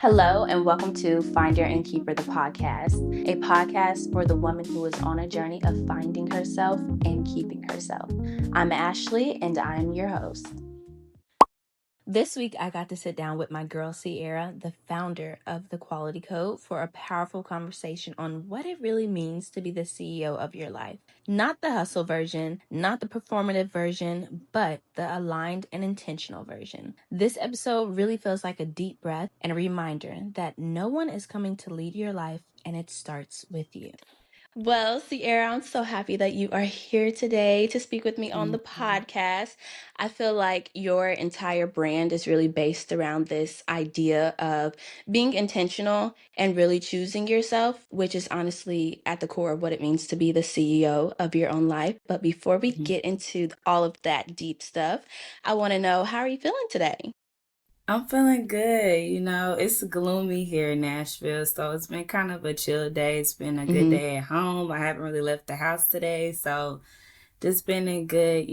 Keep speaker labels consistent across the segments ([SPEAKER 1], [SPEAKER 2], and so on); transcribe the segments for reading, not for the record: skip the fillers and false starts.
[SPEAKER 1] Hello, and welcome to Finder and Keeper, the podcast, a podcast for the woman who is on a journey of finding herself and keeping herself. I'm Ashley, and I'm your host. This week, I got to sit down with my girl, Ciara, the founder of The Quality Code, for a powerful conversation on what it really means to be the CEO of your life. Not the hustle version, not the performative version, but the aligned and intentional version. This episode really feels like a deep breath and a reminder that no one is coming to lead your life, and it starts with you. Well, Ciara, I'm so happy that you are here today to speak with me on the podcast. I feel like your entire brand is really based around this idea of being intentional and really choosing yourself, which is honestly at the core of what it means to be the CEO of your own life. But before we get into all of that deep stuff, I want to know, how are you feeling today?
[SPEAKER 2] I'm feeling good. It's gloomy here in Nashville, so it's been kind of a chill day. It's been a good day at home. I haven't really left the house today, so just been a good,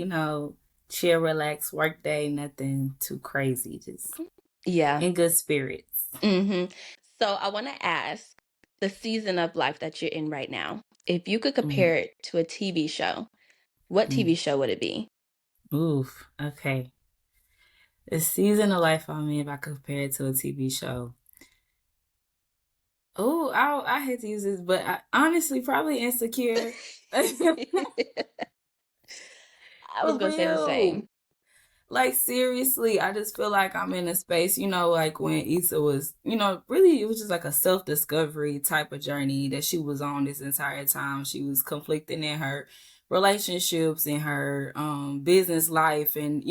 [SPEAKER 2] chill, relax work day. Nothing too crazy, just
[SPEAKER 1] Yeah.
[SPEAKER 2] in good spirits.
[SPEAKER 1] So I want to ask, the season of life that you're in right now, if you could
[SPEAKER 2] Mm,
[SPEAKER 1] compare it to a TV show, what
[SPEAKER 2] mm.
[SPEAKER 1] TV show would it be?
[SPEAKER 2] Oof. Okay. The season of life I'm in, if I compare it to a TV show. Oh, I hate to use this, but honestly, probably Insecure.
[SPEAKER 1] I was
[SPEAKER 2] For
[SPEAKER 1] going to say the
[SPEAKER 2] real.
[SPEAKER 1] same.
[SPEAKER 2] Like, seriously, I just feel like I'm in a space, like when Issa was, really, it was just like a self-discovery type of journey that she was on this entire time. She was conflicting in her relationships, in her business life, and,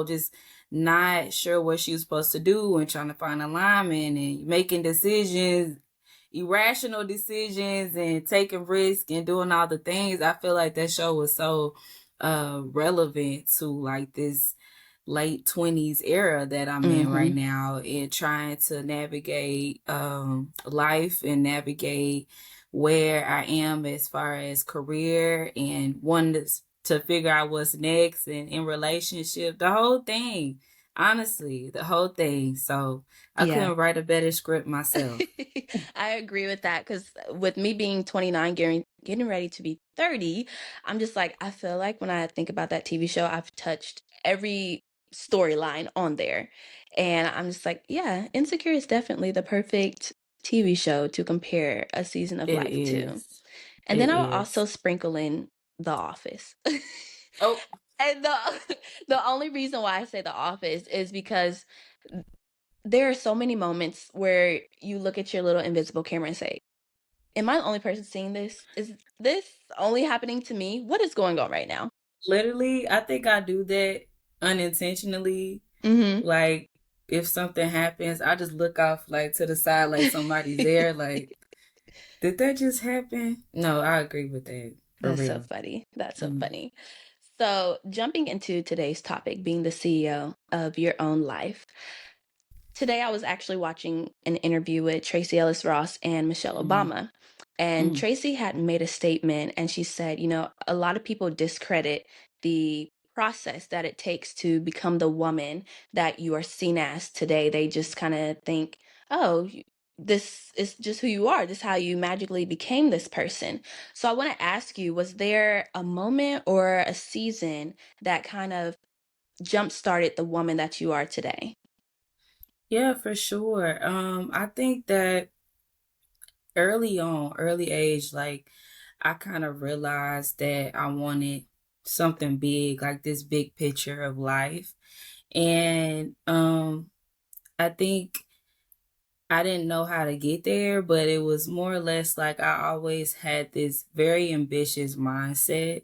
[SPEAKER 2] just not sure what she was supposed to do and trying to find alignment and making decisions, irrational decisions, and taking risks and doing all the things. I feel like that show was so relevant to like this late 20s era that I'm in right
[SPEAKER 1] Mm-hmm.
[SPEAKER 2] now, and trying to navigate life and navigate where I am as far as career and wanting to figure out what's next and in relationship, the whole thing. Honestly, the whole thing. So I
[SPEAKER 1] Yeah.
[SPEAKER 2] couldn't write a better script myself.
[SPEAKER 1] I agree with that because with me being 29, getting ready to be 30, I'm just like, I feel like when I think about that TV show, I've touched every storyline on there. And I'm just like, yeah, Insecure is definitely the perfect TV show to compare a season of
[SPEAKER 2] It
[SPEAKER 1] life to.
[SPEAKER 2] is.
[SPEAKER 1] And then
[SPEAKER 2] It
[SPEAKER 1] I'll
[SPEAKER 2] is.
[SPEAKER 1] also sprinkle in The Office.
[SPEAKER 2] Oh,
[SPEAKER 1] And the only reason why I say The Office is because there are so many moments where you look at your little invisible camera and say, am I the only person seeing this? Is this only happening to me? What is going on right now?
[SPEAKER 2] literally, I think I do that unintentionally.
[SPEAKER 1] Mm-hmm.
[SPEAKER 2] Like, if something happens, I just look off like to the side like somebody's there. Like, did that just happen? No, I agree with that. For
[SPEAKER 1] That's so
[SPEAKER 2] real.
[SPEAKER 1] funny. That's so
[SPEAKER 2] Mm.
[SPEAKER 1] funny. So, jumping into today's topic, being the CEO of your own life. Today, I was actually watching an interview with Tracy Ellis Ross and Michelle
[SPEAKER 2] Mm.
[SPEAKER 1] Obama. And
[SPEAKER 2] Mm.
[SPEAKER 1] Tracy had made a statement, and she said, a lot of people discredit the process that it takes to become the woman that you are seen as today. They just kind of think, oh, this is just who you are. This is how you magically became this person. So I want to ask you, was there a moment or a season that kind of jump started the woman that you are today?
[SPEAKER 2] Yeah, for sure. I think that early on, early age, like I kind of realized that I wanted something big, like this big picture of life. And I think I didn't know how to get there, but it was more or less like I always had this very ambitious mindset.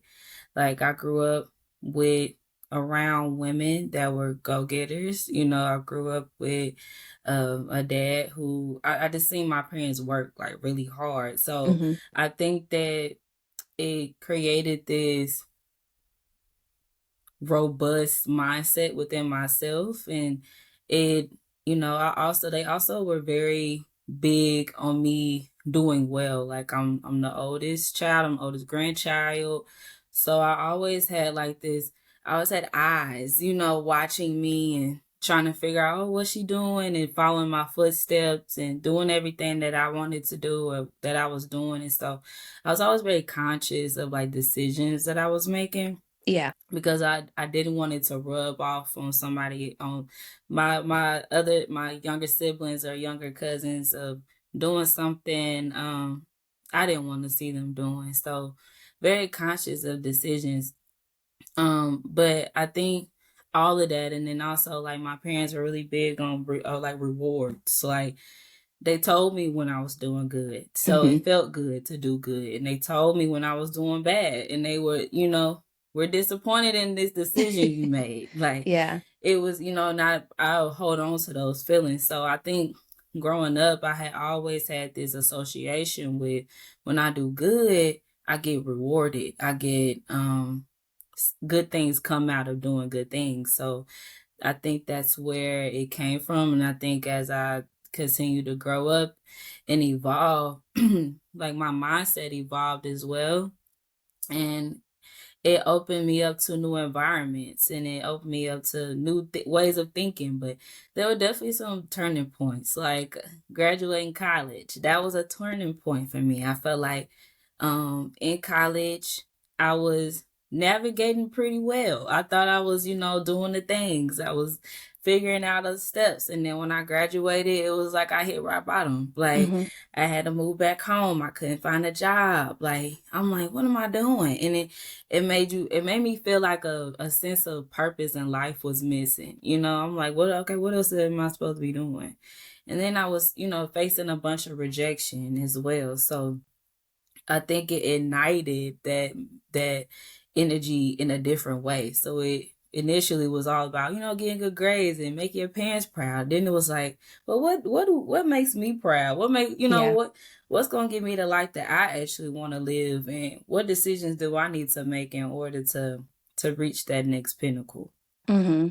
[SPEAKER 2] Like I grew up with around women that were go-getters. I grew up with a dad who I just seen my parents work like really hard. So
[SPEAKER 1] Mm-hmm.
[SPEAKER 2] I think that it created this robust mindset within myself, and it they also were very big on me doing well. Like I'm the oldest child, I'm the oldest grandchild, so I always had like this, I always had eyes watching me and trying to figure out, oh, what's she doing, and following my footsteps and doing everything that I wanted to do or that I was doing. And so I was always very conscious of like decisions that I was making
[SPEAKER 1] Yeah.
[SPEAKER 2] because I didn't want it to rub off on somebody, on my younger siblings or younger cousins, of doing something I didn't want to see them doing. So very conscious of decisions. But I think all of that, and then also like my parents were really big on like rewards. Like they told me when I was doing good, so
[SPEAKER 1] Hmm.
[SPEAKER 2] it felt good to do good, and they told me when I was doing bad, and they were, we're disappointed in this decision you made. Like
[SPEAKER 1] Yeah.
[SPEAKER 2] it was, not, I'll hold on to those feelings. So I think growing up, I had always had this association with, when I do good, I get rewarded. I get good things come out of doing good things. So I think that's where it came from. And I think as I continue to grow up and evolve, like my mindset evolved as well. And it opened me up to new environments, and it opened me up to new ways of thinking. But there were definitely some turning points, like graduating college. That was a turning point for me. I felt like in college, I was navigating pretty well. I thought I was, doing the things. I was figuring out the steps. And then when I graduated, it was like I hit rock bottom. Like
[SPEAKER 1] Hmm.
[SPEAKER 2] I had to move back home. I couldn't find a job. Like I'm like, what am I doing? And it made me feel like a sense of purpose in life was missing. I'm like, what else am I supposed to be doing? And then I was, facing a bunch of rejection as well. So I think it ignited that energy in a different way. So it initially was all about, getting good grades and making your parents proud. Then it was like, well, what makes me proud? What make
[SPEAKER 1] Yeah.
[SPEAKER 2] what's gonna give me the life that I actually want to live, and what decisions do I need to make in order to reach that next pinnacle?
[SPEAKER 1] Hmm.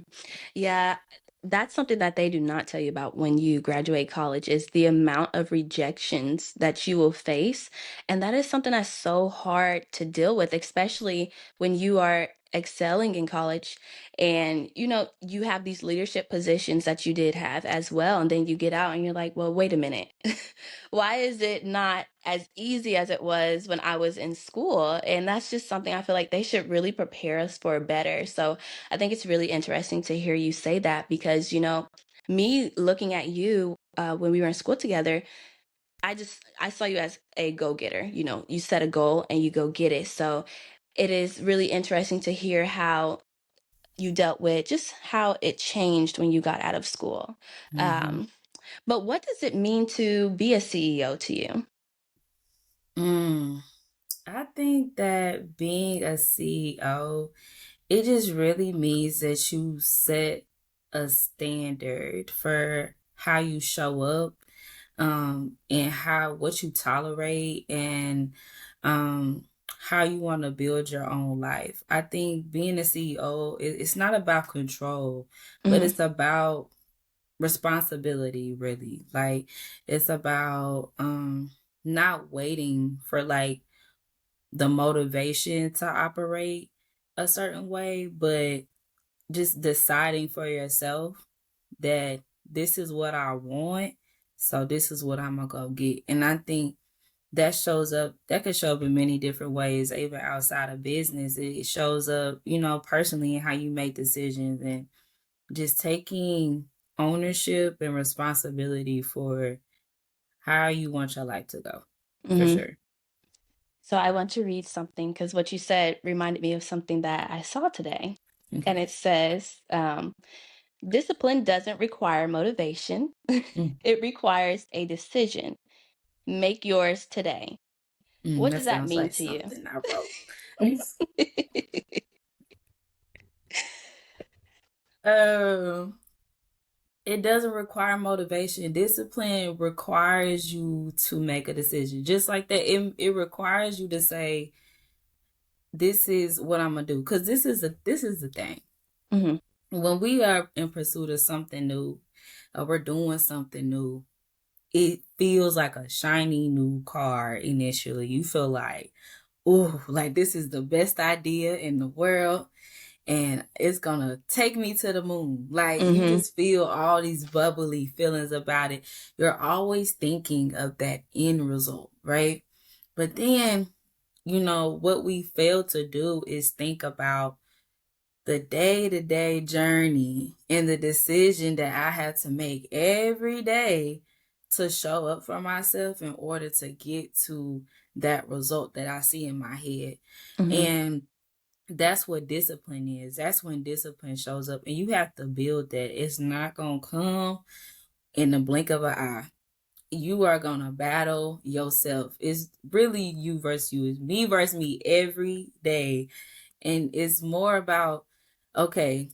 [SPEAKER 1] Yeah, that's something that they do not tell you about when you graduate college is the amount of rejections that you will face. And that is something that's so hard to deal with, especially when you are excelling in college and you have these leadership positions that you did have as well. And then you get out and you're like, well, wait a minute. Why is it not as easy as it was when I was in school? And that's just something I feel like they should really prepare us for better. So I think it's really interesting to hear you say that because, me looking at you when we were in school together, I saw you as a go-getter. You set a goal and you go get it. So it is really interesting to hear how you dealt with just how it changed when you got out of school.
[SPEAKER 2] Mm-hmm.
[SPEAKER 1] Um, but what does it mean to be a CEO to you?
[SPEAKER 2] Mm, I think that being a CEO, it just really means that you set a standard for how you show up, and what you tolerate, and how you want to build your own life. I think being a CEO, it's not about control, but
[SPEAKER 1] Hmm.
[SPEAKER 2] it's about responsibility, really. Like it's about not waiting for like the motivation to operate a certain way, but just deciding for yourself that this is what I want, so this is what I'm gonna go get. And I think that could show up in many different ways, even outside of business. It shows up, personally, in how you make decisions, and just taking ownership and responsibility for how you want your life to go, for
[SPEAKER 1] Hmm.
[SPEAKER 2] sure.
[SPEAKER 1] So I want to read something because what you said reminded me of something that I saw today. And
[SPEAKER 2] Okay.
[SPEAKER 1] it says, discipline doesn't require motivation,
[SPEAKER 2] Mm,
[SPEAKER 1] it requires a decision. Make yours today. What
[SPEAKER 2] that
[SPEAKER 1] does that
[SPEAKER 2] sounds
[SPEAKER 1] mean
[SPEAKER 2] like
[SPEAKER 1] to you?
[SPEAKER 2] something I wrote. um, it doesn't require motivation. Discipline requires you to make a decision. Just like that, it requires you to say, "This is what I'm gonna do." Because this is the thing.
[SPEAKER 1] Hmm.
[SPEAKER 2] When we are in pursuit of something new, or we're doing something new, it feels like a shiny new car initially. You feel like, oh, like this is the best idea in the world. and it's gonna take me to the moon. Like, you
[SPEAKER 1] Mm-hmm.
[SPEAKER 2] just feel all these bubbly feelings about it. You're always thinking of that end result, right? But then, what we fail to do is think about the day-to-day journey and the decision that I have to make every day to show up for myself in order to get to that result that I see in my head.
[SPEAKER 1] Mm-hmm.
[SPEAKER 2] And that's what discipline is. That's when discipline shows up. And you have to build that. It's not going to come in the blink of an eye. You are going to battle yourself. It's really you versus you. It's me versus me every day. And it's more about, okay,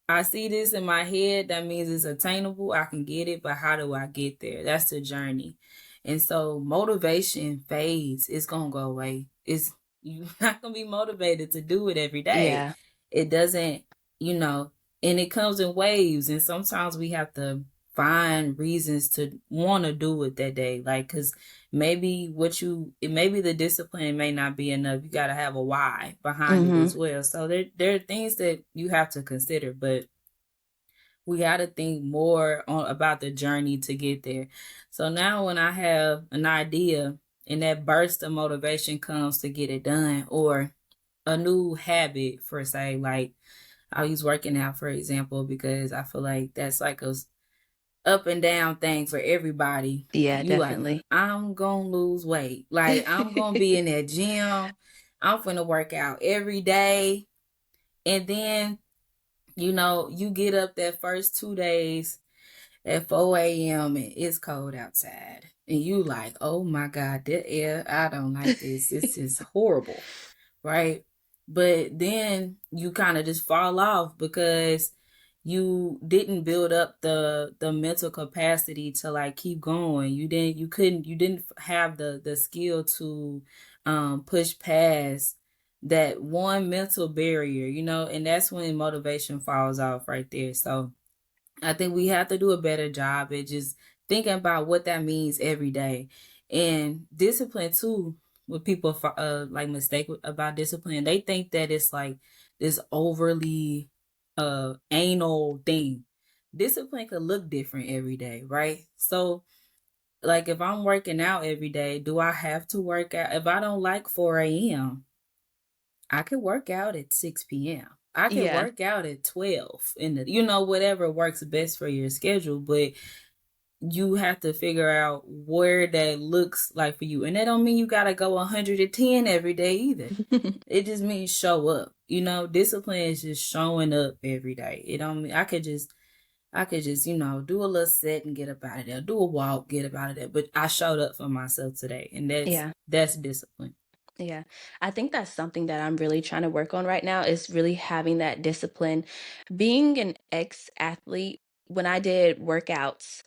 [SPEAKER 2] I see this in my head. That means it's attainable. I can get it. But how do I get there? That's the journey. And so motivation fades. It's going to go away. You're not going to be motivated to do it every day.
[SPEAKER 1] Yeah.
[SPEAKER 2] It doesn't, you know, and it comes in waves. And sometimes we have to find reasons to want to do it that day. Like, because maybe the discipline may not be enough. You got to have a why behind it
[SPEAKER 1] Mm-hmm.
[SPEAKER 2] as well. So there are things that you have to consider, but we got to think more about the journey to get there. So now when I have an idea and that burst of motivation comes to get it done, or a new habit, for say, like I'll use working out for example, because I feel like that's like a up and down thing for everybody.
[SPEAKER 1] Yeah,
[SPEAKER 2] You like,
[SPEAKER 1] definitely.
[SPEAKER 2] I'm gonna lose weight. Like, I'm gonna be in that gym. I'm gonna work out every day. And then, you get up that first 2 days at 4 a.m. and it's cold outside. And you like, oh my God, that air, I don't like this. This is horrible. Right? But then you kind of just fall off because you didn't build up the mental capacity to like keep going. You didn't have the skill to push past that one mental barrier, and that's when motivation falls off right there. So I think we have to do a better job at just thinking about what that means every day. And discipline too, when people like mistake about discipline, they think that it's like this overly anal thing. Discipline could look different every day, right? So like if I'm working out every day, do I have to work out? If I don't like 4 a.m., I could work out at 6 p.m. I could
[SPEAKER 1] Yeah.
[SPEAKER 2] work out at 12 in whatever works best for your schedule, but you have to figure out where that looks like for you. And that don't mean you got to go 110 every day either. It just means show up. Discipline is just showing up every day. It don't mean I could just, do a little set and get up out of there. Do a walk, get up out of there. But I showed up for myself today. And that's
[SPEAKER 1] Yeah.
[SPEAKER 2] that's discipline.
[SPEAKER 1] Yeah. I think that's something that I'm really trying to work on right now is really having that discipline. Being an ex-athlete, when I did workouts,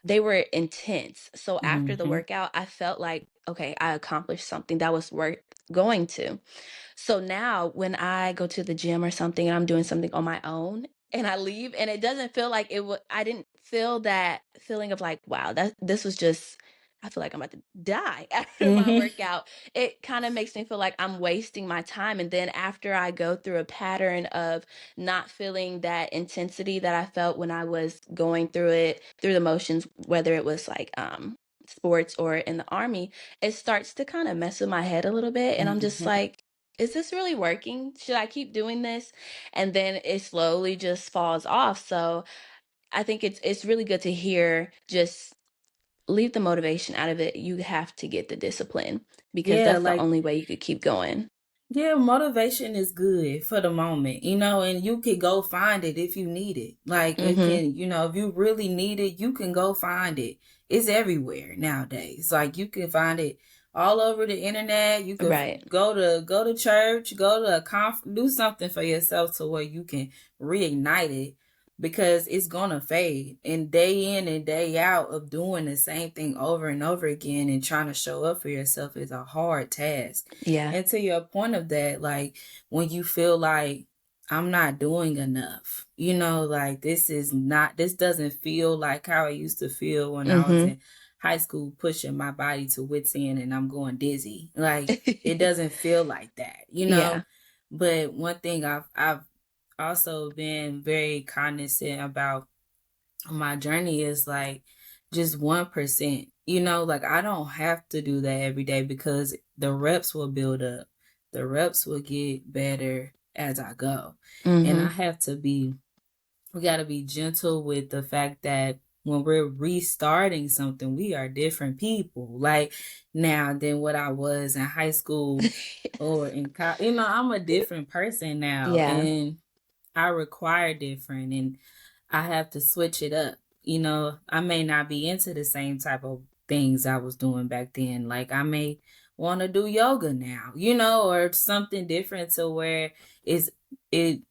[SPEAKER 1] they were intense. So after the
[SPEAKER 2] Mm-hmm.
[SPEAKER 1] workout, I felt like, okay, I accomplished something that was worth going to. So now when I go to the gym or something and I'm doing something on my own and I leave and it doesn't feel like I didn't feel that feeling of like, wow, this was just I feel like I'm about to die after my
[SPEAKER 2] Mm-hmm.
[SPEAKER 1] workout. It kind of makes me feel like I'm wasting my time. And then after I go through a pattern of not feeling that intensity that I felt when I was going through it, through the motions, whether it was like sports or in the army, it starts to kind of mess with my head a little bit. And I'm just
[SPEAKER 2] Mm-hmm.
[SPEAKER 1] like, is this really working? Should I keep doing this? And then it slowly just falls off. So I think it's really good to hear just leave the motivation out of it. You have to get the discipline because
[SPEAKER 2] Yeah,
[SPEAKER 1] that's the
[SPEAKER 2] like,
[SPEAKER 1] only way you could keep going.
[SPEAKER 2] yeah, motivation is good for the moment, and you can go find it if you need it. Like, it
[SPEAKER 1] Mm-hmm.
[SPEAKER 2] can, if you really need it, you can go find it. It's everywhere nowadays. Like, you can find it all over the internet. You could
[SPEAKER 1] Right.
[SPEAKER 2] go to church, go to a do something for yourself to where you can reignite it, because it's gonna fade. And day in and day out of doing the same thing over and over again and trying to show up for yourself is a hard task.
[SPEAKER 1] Yeah.
[SPEAKER 2] And to your point of that, like when you feel like I'm not doing enough, like this doesn't feel like how I used to feel when I was
[SPEAKER 1] Mm-hmm.
[SPEAKER 2] in high school, pushing my body to wits end and I'm going dizzy. Like, it doesn't feel like that.
[SPEAKER 1] Yeah.
[SPEAKER 2] But one thing I've also been very cognizant about my journey is like just 1%. Like I don't have to do that every day because the reps will build up. The reps will get better as I go. And
[SPEAKER 1] Mm-hmm.
[SPEAKER 2] we got to be gentle with the fact that when we're restarting something, we are different people. Like now than what I was in high school or in college. I'm a different person now.
[SPEAKER 1] Yeah.
[SPEAKER 2] And I require different and I have to switch it up. I may not be into the same type of things I was doing back then. Like I may want to do yoga now, or something different to where it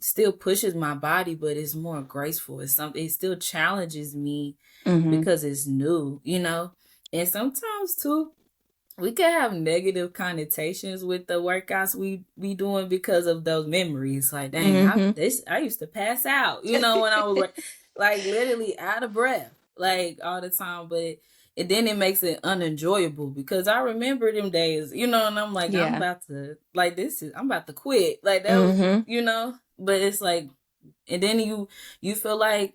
[SPEAKER 2] still pushes my body, but it's more graceful. It still challenges me
[SPEAKER 1] Mm-hmm.
[SPEAKER 2] because it's new. And sometimes too we can have negative connotations with the workouts we be doing because of those memories. Like, dang,
[SPEAKER 1] Mm-hmm.
[SPEAKER 2] I used to pass out, when I was like literally out of breath, like all the time. But then it makes it unenjoyable because I remember them days, and I'm like,
[SPEAKER 1] Yeah.
[SPEAKER 2] I'm about to quit. Like that was,
[SPEAKER 1] Mm-hmm.
[SPEAKER 2] but it's like, and then you feel like,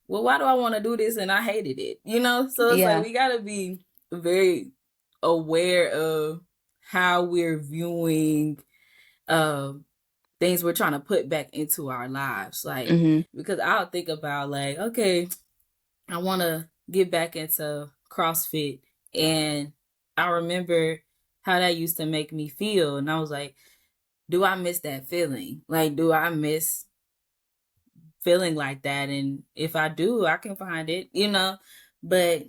[SPEAKER 2] well, why do I want to do this? And I hated it, So it's like
[SPEAKER 1] Yeah.
[SPEAKER 2] we gotta be very aware of how we're viewing um things we're trying to put back into our lives. Like,
[SPEAKER 1] Mm-hmm.
[SPEAKER 2] because I'll think about like, okay, I want to get back into CrossFit, and I remember how that used to make me feel, and I was like, do I miss that feeling? Like, do I miss feeling like that? And if I do, I can find it. But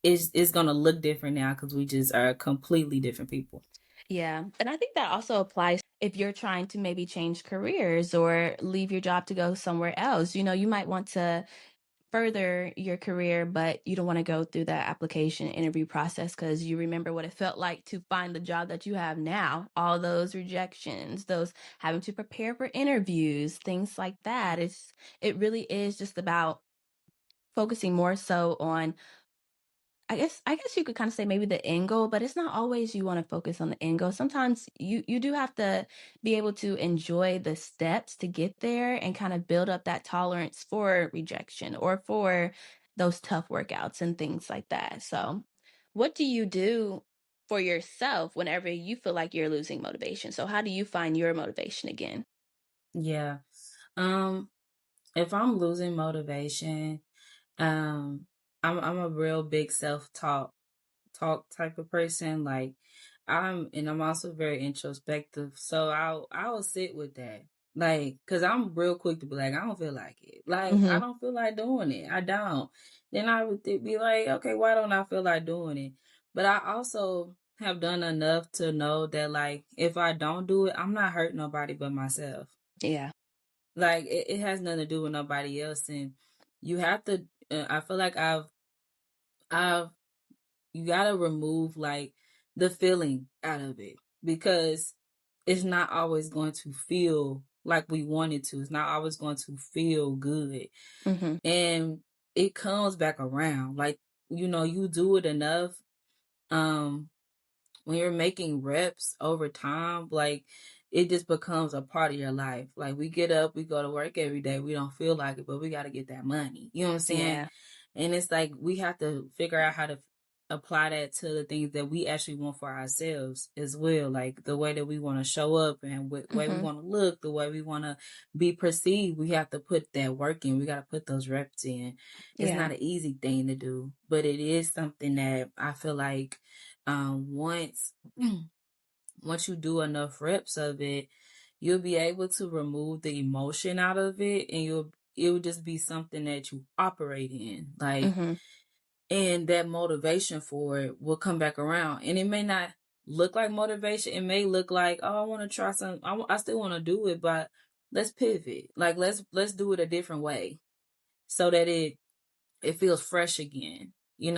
[SPEAKER 2] it's gonna look different now because we just are completely different people.
[SPEAKER 1] Yeah. And I think that also applies if you're trying to maybe change careers or leave your job to go somewhere else. You might want to further your career, but you don't want to go through that application interview process because you remember what it felt like to find the job that you have now. All those rejections, those having to prepare for interviews, things like that. It really is just about focusing more so on I guess you could kind of say maybe the end goal, but it's not always you want to focus on the end goal. Sometimes you do have to be able to enjoy the steps to get there and kind of build up that tolerance for rejection or for those tough workouts and things like that. So, what do you do for yourself whenever you feel like you're losing motivation? So, how do you find your motivation again?
[SPEAKER 2] Yeah. Um, if I'm losing motivation, um, I'm a real big self talk type of person. Like I'm also very introspective. So I'll sit with that. Like, cause I'm real quick to be like, I don't feel like it. Like, I
[SPEAKER 1] Mhm.
[SPEAKER 2] don't feel like doing it. I don't. Then I would be like, okay, why don't I feel like doing it? But I also have done enough to know that like, if I don't do it, I'm not hurting nobody but myself.
[SPEAKER 1] Yeah.
[SPEAKER 2] Like, it has nothing to do with nobody else. And you have to, I feel like I've you gotta remove like the feeling out of it because it's not always going to feel like we want it to. It's not always going to feel good.
[SPEAKER 1] Mhm.
[SPEAKER 2] And it comes back around. Like, you do it enough. Um, when you're making reps over time, like it just becomes a part of your life. Like we get up, we go to work every day. We don't feel like it, but we got to get that money. You know what I'm saying?
[SPEAKER 1] Yeah.
[SPEAKER 2] And it's like we have to figure out how to apply that to the things that we actually want for ourselves as well. Like the way that we want to show up and the way we
[SPEAKER 1] Mhm.
[SPEAKER 2] want to look, the way we want to be perceived. We have to put that work in. We got to put those reps in. It's
[SPEAKER 1] Yeah.
[SPEAKER 2] not an easy thing to do, but it is something that I feel like once once you do enough reps of it, you'll be able to remove the emotion out of it, and it'll just be something that you operate in. Like,
[SPEAKER 1] Mhm.
[SPEAKER 2] and that motivation for it will come back around, and it may not look like motivation. It may look like, oh, I want to try something. I still want to do it, but let's pivot. Like, let's do it a different way so that it feels fresh again. And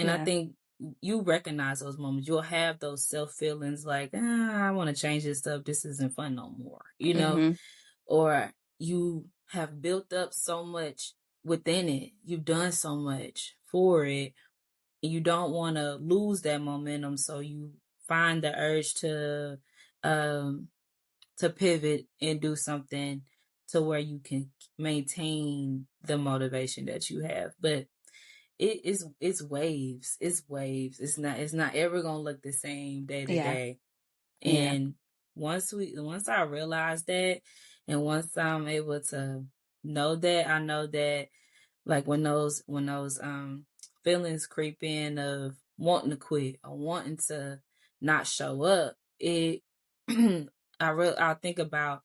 [SPEAKER 2] I
[SPEAKER 1] Yeah.
[SPEAKER 2] think you recognize those moments. You'll have those self feelings like, I want to change this stuff. This isn't fun no more.
[SPEAKER 1] Mhm.
[SPEAKER 2] Or you have built up so much within it. You've done so much for it. And you don't want to lose that momentum. So you find the urge um to pivot and do something to where you can maintain the motivation that you have. But it's waves. It's waves. It's not ever gonna look the same day to
[SPEAKER 1] Yeah.
[SPEAKER 2] day.
[SPEAKER 1] Yeah.
[SPEAKER 2] And once I realize that, and once I'm able to know that, I know that, like, when those feelings creep in of wanting to quit or wanting to not show up, it I think about,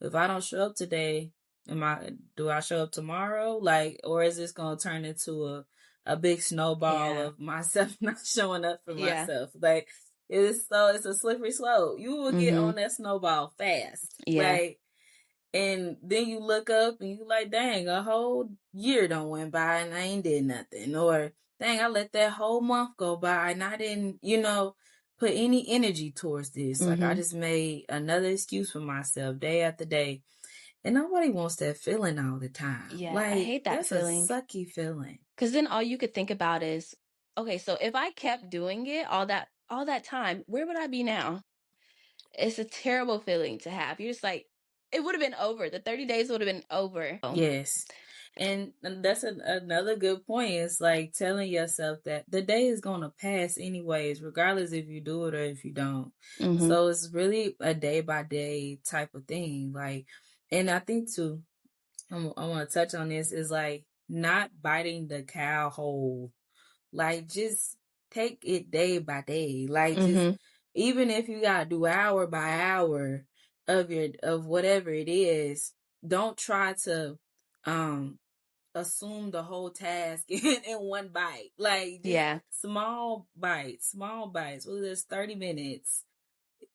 [SPEAKER 2] if I don't show up today, do I show up tomorrow? Like, or is this gonna turn into a big snowball
[SPEAKER 1] Yeah.
[SPEAKER 2] of myself not showing up for
[SPEAKER 1] Yeah.
[SPEAKER 2] myself? Like, it's a slippery slope. You will get
[SPEAKER 1] Mm-hmm.
[SPEAKER 2] on that snowball fast.
[SPEAKER 1] Yeah.
[SPEAKER 2] Like, and then you look up and you like, dang, a whole year don't went by and I ain't did nothing. Or, dang, I let that whole month go by and I didn't, put any energy towards this. Like, I
[SPEAKER 1] Mm-hmm.
[SPEAKER 2] just made another excuse for myself day after day. And nobody wants that feeling all the time.
[SPEAKER 1] Yeah. I
[SPEAKER 2] Like,
[SPEAKER 1] hate that
[SPEAKER 2] that's a
[SPEAKER 1] feeling.
[SPEAKER 2] sucky feeling.
[SPEAKER 1] Because then all you could think about is, okay, so if I kept doing it all that time, where would I be now? It's a terrible feeling to have. You're just like, it would have been over. The 30 days would have been over.
[SPEAKER 2] Yes. And that's another good point. It's like telling yourself that the day is going to pass anyways, regardless if you do it or if you don't.
[SPEAKER 1] Mm-hmm.
[SPEAKER 2] So it's really a day by day type of thing. Like, and I think too, I want to touch on this, is like not biting the cow whole. Like, just take it day by day. Like, just,
[SPEAKER 1] Mm-hmm.
[SPEAKER 2] even if you gotta do hour by hour of whatever it is, don't try to um assume the whole task in one bite. Like, just
[SPEAKER 1] Yeah.
[SPEAKER 2] small bites. Whether it's 30 minutes,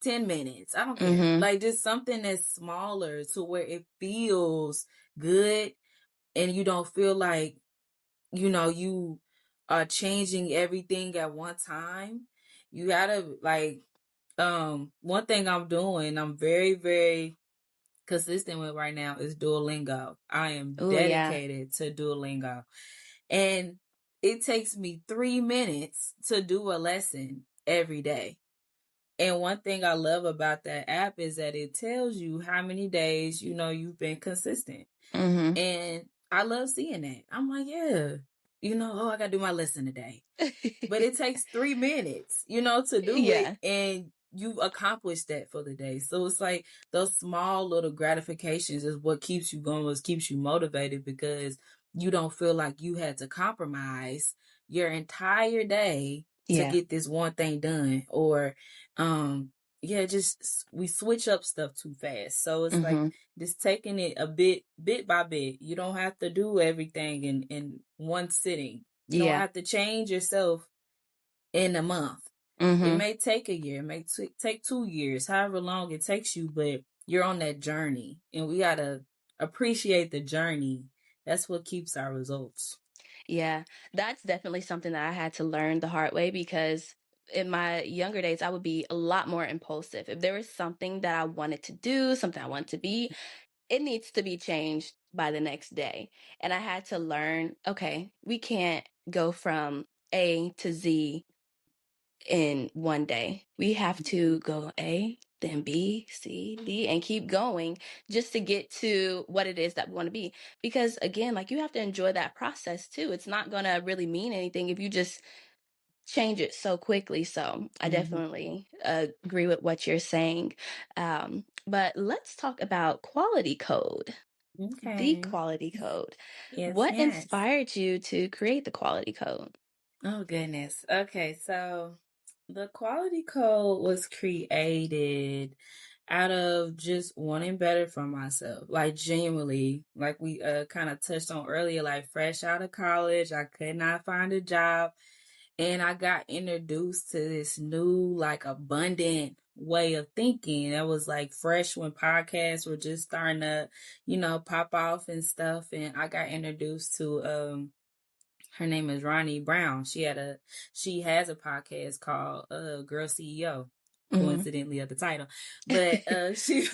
[SPEAKER 2] 10 minutes, I don't care.
[SPEAKER 1] Mm-hmm.
[SPEAKER 2] Like, just something that's smaller to where it feels good, and you don't feel like, you are changing everything at one time. You gotta, like, one thing I'm very, very consistent with right now is Duolingo. I am
[SPEAKER 1] Oh, yeah.
[SPEAKER 2] dedicated to Duolingo. And it takes me 3 minutes to do a lesson every day. And one thing I love about that app is that it tells you how many days, you've been consistent.
[SPEAKER 1] Mm-hmm.
[SPEAKER 2] And I love seeing that. I'm like, yeah, I got to do my lesson today. But it takes 3 minutes, to do it.
[SPEAKER 1] Yeah.
[SPEAKER 2] And you've accomplished that for the day. So it's like those small little gratifications is what keeps you going, what keeps you motivated, because you don't feel like you had to compromise your entire day to
[SPEAKER 1] Yeah.
[SPEAKER 2] get this one thing done. Or, yeah, just we switch up stuff too fast. So it's like
[SPEAKER 1] Mm-hmm.
[SPEAKER 2] just taking it a bit by bit. You don't have to do everything in one sitting. You don't
[SPEAKER 1] Yeah.
[SPEAKER 2] have to change yourself in a month. It
[SPEAKER 1] Mm-hmm.
[SPEAKER 2] may take a year, it may take 2 years, however long it takes you, but you're on that journey, and we gotta appreciate the journey. That's what keeps our results.
[SPEAKER 1] Yeah. That's definitely something that I had to learn the hard way, because in my younger days, I would be a lot more impulsive. If there was something that I wanted to do, something I wanted to be, it needs to be changed by the next day. And I had to learn, okay, we can't go from A to Z in one day. We have to go A, then B, C, D, and keep going just to get to what it is that we want to be. Because again, like, you have to enjoy that process too. It's not going to really mean anything if you just change it so quickly. So I
[SPEAKER 2] Hmm.
[SPEAKER 1] definitely agree with what you're saying. But let's talk about quality code. The
[SPEAKER 2] Okay.
[SPEAKER 1] quality code.
[SPEAKER 2] Yes,
[SPEAKER 1] What
[SPEAKER 2] yes.
[SPEAKER 1] inspired you to create the quality code?
[SPEAKER 2] Oh, goodness. Okay, so the quality code was created out of just wanting better for myself. Like, genuinely, like we kind of touched on earlier, like fresh out of college, I could not find a job, and I got introduced to this new, like, abundant way of thinking that was like fresh when podcasts were just starting to, pop off and stuff. And I got introduced to her name is Ronnie Brown. She has a podcast called Girl CEO,
[SPEAKER 1] Mm-hmm.
[SPEAKER 2] coincidentally of the title. But she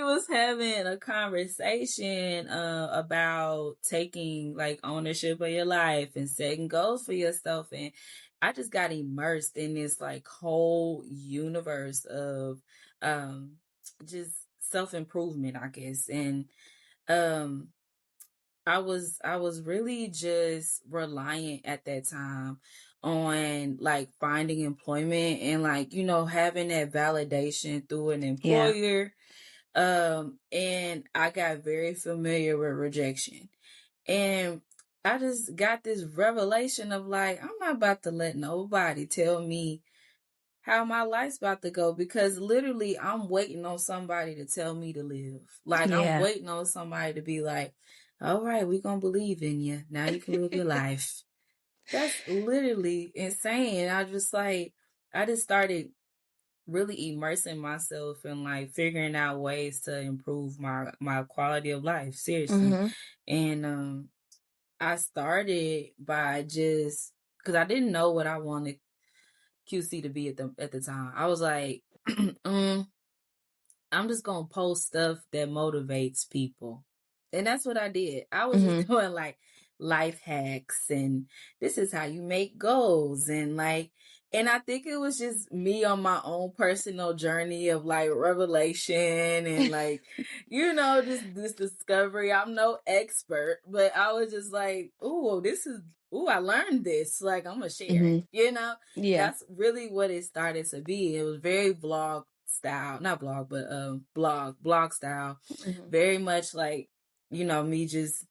[SPEAKER 2] was having a conversation about taking, like, ownership of your life and setting goals for yourself. And I just got immersed in this, like, whole universe of um just self-improvement, I guess. And um I was really just reliant at that time on like finding employment and like, having that validation through an
[SPEAKER 1] Yeah.
[SPEAKER 2] employer. And I got very familiar with rejection. And I just got this revelation of like, I'm not about to let nobody tell me how my life's about to go, because literally I'm waiting on somebody to tell me to live. Like I'm
[SPEAKER 1] Yeah.
[SPEAKER 2] waiting on somebody to be like, all right, we're gonna believe in you. Now you can live your life. That's literally insane. I just started really immersing myself in like figuring out ways to improve my quality of life, seriously.
[SPEAKER 1] Mm-hmm.
[SPEAKER 2] And I started by just because I didn't know what I wanted QC to be at the time. I was like, I'm just gonna post stuff that motivates people. And that's what I did. I was just
[SPEAKER 1] Mm-hmm.
[SPEAKER 2] doing like life hacks and this is how you make goals and I think it was just me on my own personal journey of like revelation and like, just this discovery. I'm no expert, but I was just like, I learned this. Like I'm gonna share
[SPEAKER 1] Mm-hmm.
[SPEAKER 2] it.
[SPEAKER 1] Yeah.
[SPEAKER 2] That's really what it started to be. It was very vlog style, not vlog, but blog style.
[SPEAKER 1] Mm-hmm.
[SPEAKER 2] Very much like, me just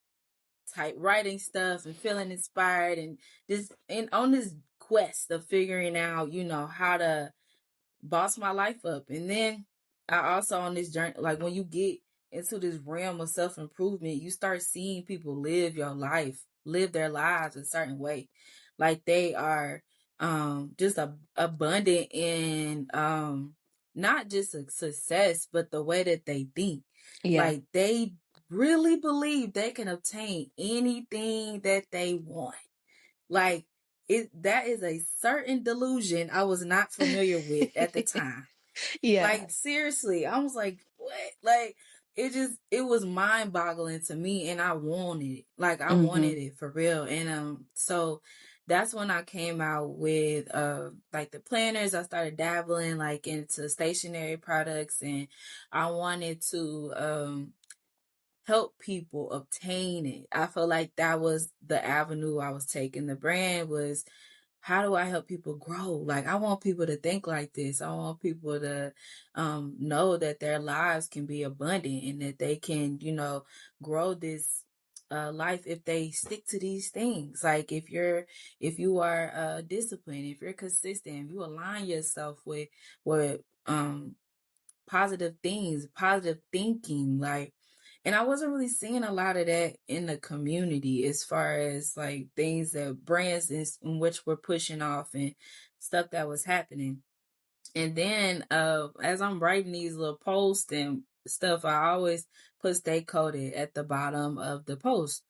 [SPEAKER 2] type writing stuff and feeling inspired and just and on this quest of figuring out, how to boss my life up. And then I also on this journey, like when you get into this realm of self improvement, you start seeing people live their lives a certain way. Like they are just abundant in not just a success, but the way that they think.
[SPEAKER 1] Yeah.
[SPEAKER 2] Like they really believe they can obtain anything that they want. Like that is a certain delusion I was not familiar with at the time.
[SPEAKER 1] Yeah.
[SPEAKER 2] Like seriously, I was like, what? Like it was mind boggling to me, and I wanted it. Like I
[SPEAKER 1] Mm-hmm.
[SPEAKER 2] wanted it for real. And so that's when I came out with like the planners. I started dabbling like into stationery products, and I wanted to help people obtain it. I felt like that was the avenue I was taking. The brand was, how do I help people grow? Like I want people to think like this. I want people to know that their lives can be abundant and that they can, grow this life if they stick to these things. Like if you are disciplined, if you're consistent, if you align yourself with positive things, positive thinking, like, and I wasn't really seeing a lot of that in the community as far as like things that brands in which were pushing off and stuff that was happening. And then as I'm writing these little posts and stuff, I always put stay coded at the bottom of the post.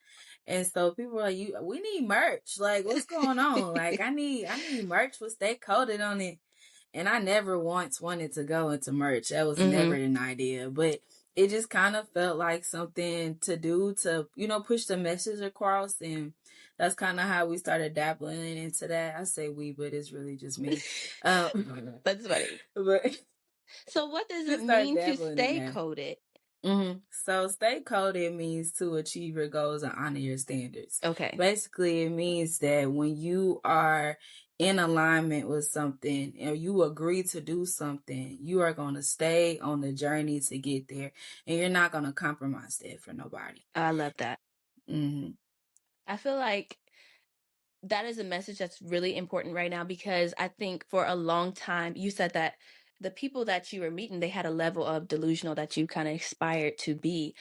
[SPEAKER 2] And so people are like, we need merch. Like, what's going on? Like, I need merch with stay coded on it. And I never once wanted to go into merch. That was never
[SPEAKER 1] Mm-hmm.
[SPEAKER 2] an idea. But it just kind of felt like something to do to, push the message across. And that's kind of how we started dabbling into that. I say we, but it's really just me.
[SPEAKER 1] That's funny.
[SPEAKER 2] But
[SPEAKER 1] So what does it
[SPEAKER 2] just start
[SPEAKER 1] mean to
[SPEAKER 2] dabbling in
[SPEAKER 1] stay
[SPEAKER 2] that.
[SPEAKER 1] coded?
[SPEAKER 2] So stay coded means to achieve your goals and honor your standards.
[SPEAKER 1] Okay.
[SPEAKER 2] Basically, it means that when you are in alignment with something or you agree to do something, you are going to stay on the journey to get there, and you're not going to compromise that for nobody.
[SPEAKER 1] I love that.
[SPEAKER 2] Mm-hmm.
[SPEAKER 1] I feel like that is a message that's really important right now, because I think for a long time you said that the people that you were meeting, they had a level of delusional that you kind of aspired to be.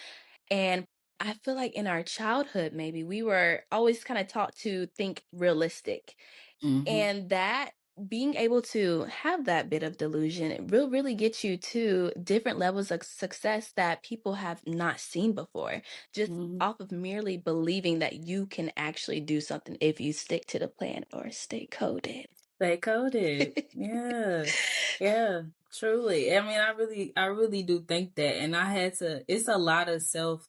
[SPEAKER 1] And I feel like in our childhood, maybe we were always kind of taught to think realistic.
[SPEAKER 2] Mm-hmm.
[SPEAKER 1] And that being able to have that bit of delusion, it will really get you to different levels of success that people have not seen before, just
[SPEAKER 2] Mm-hmm.
[SPEAKER 1] off of merely believing that you can actually do something if you stick to the plan or stay coded.
[SPEAKER 2] Stay coded. Yeah. Yeah. Truly. I mean, I really do think that. And I had to, it's a lot of self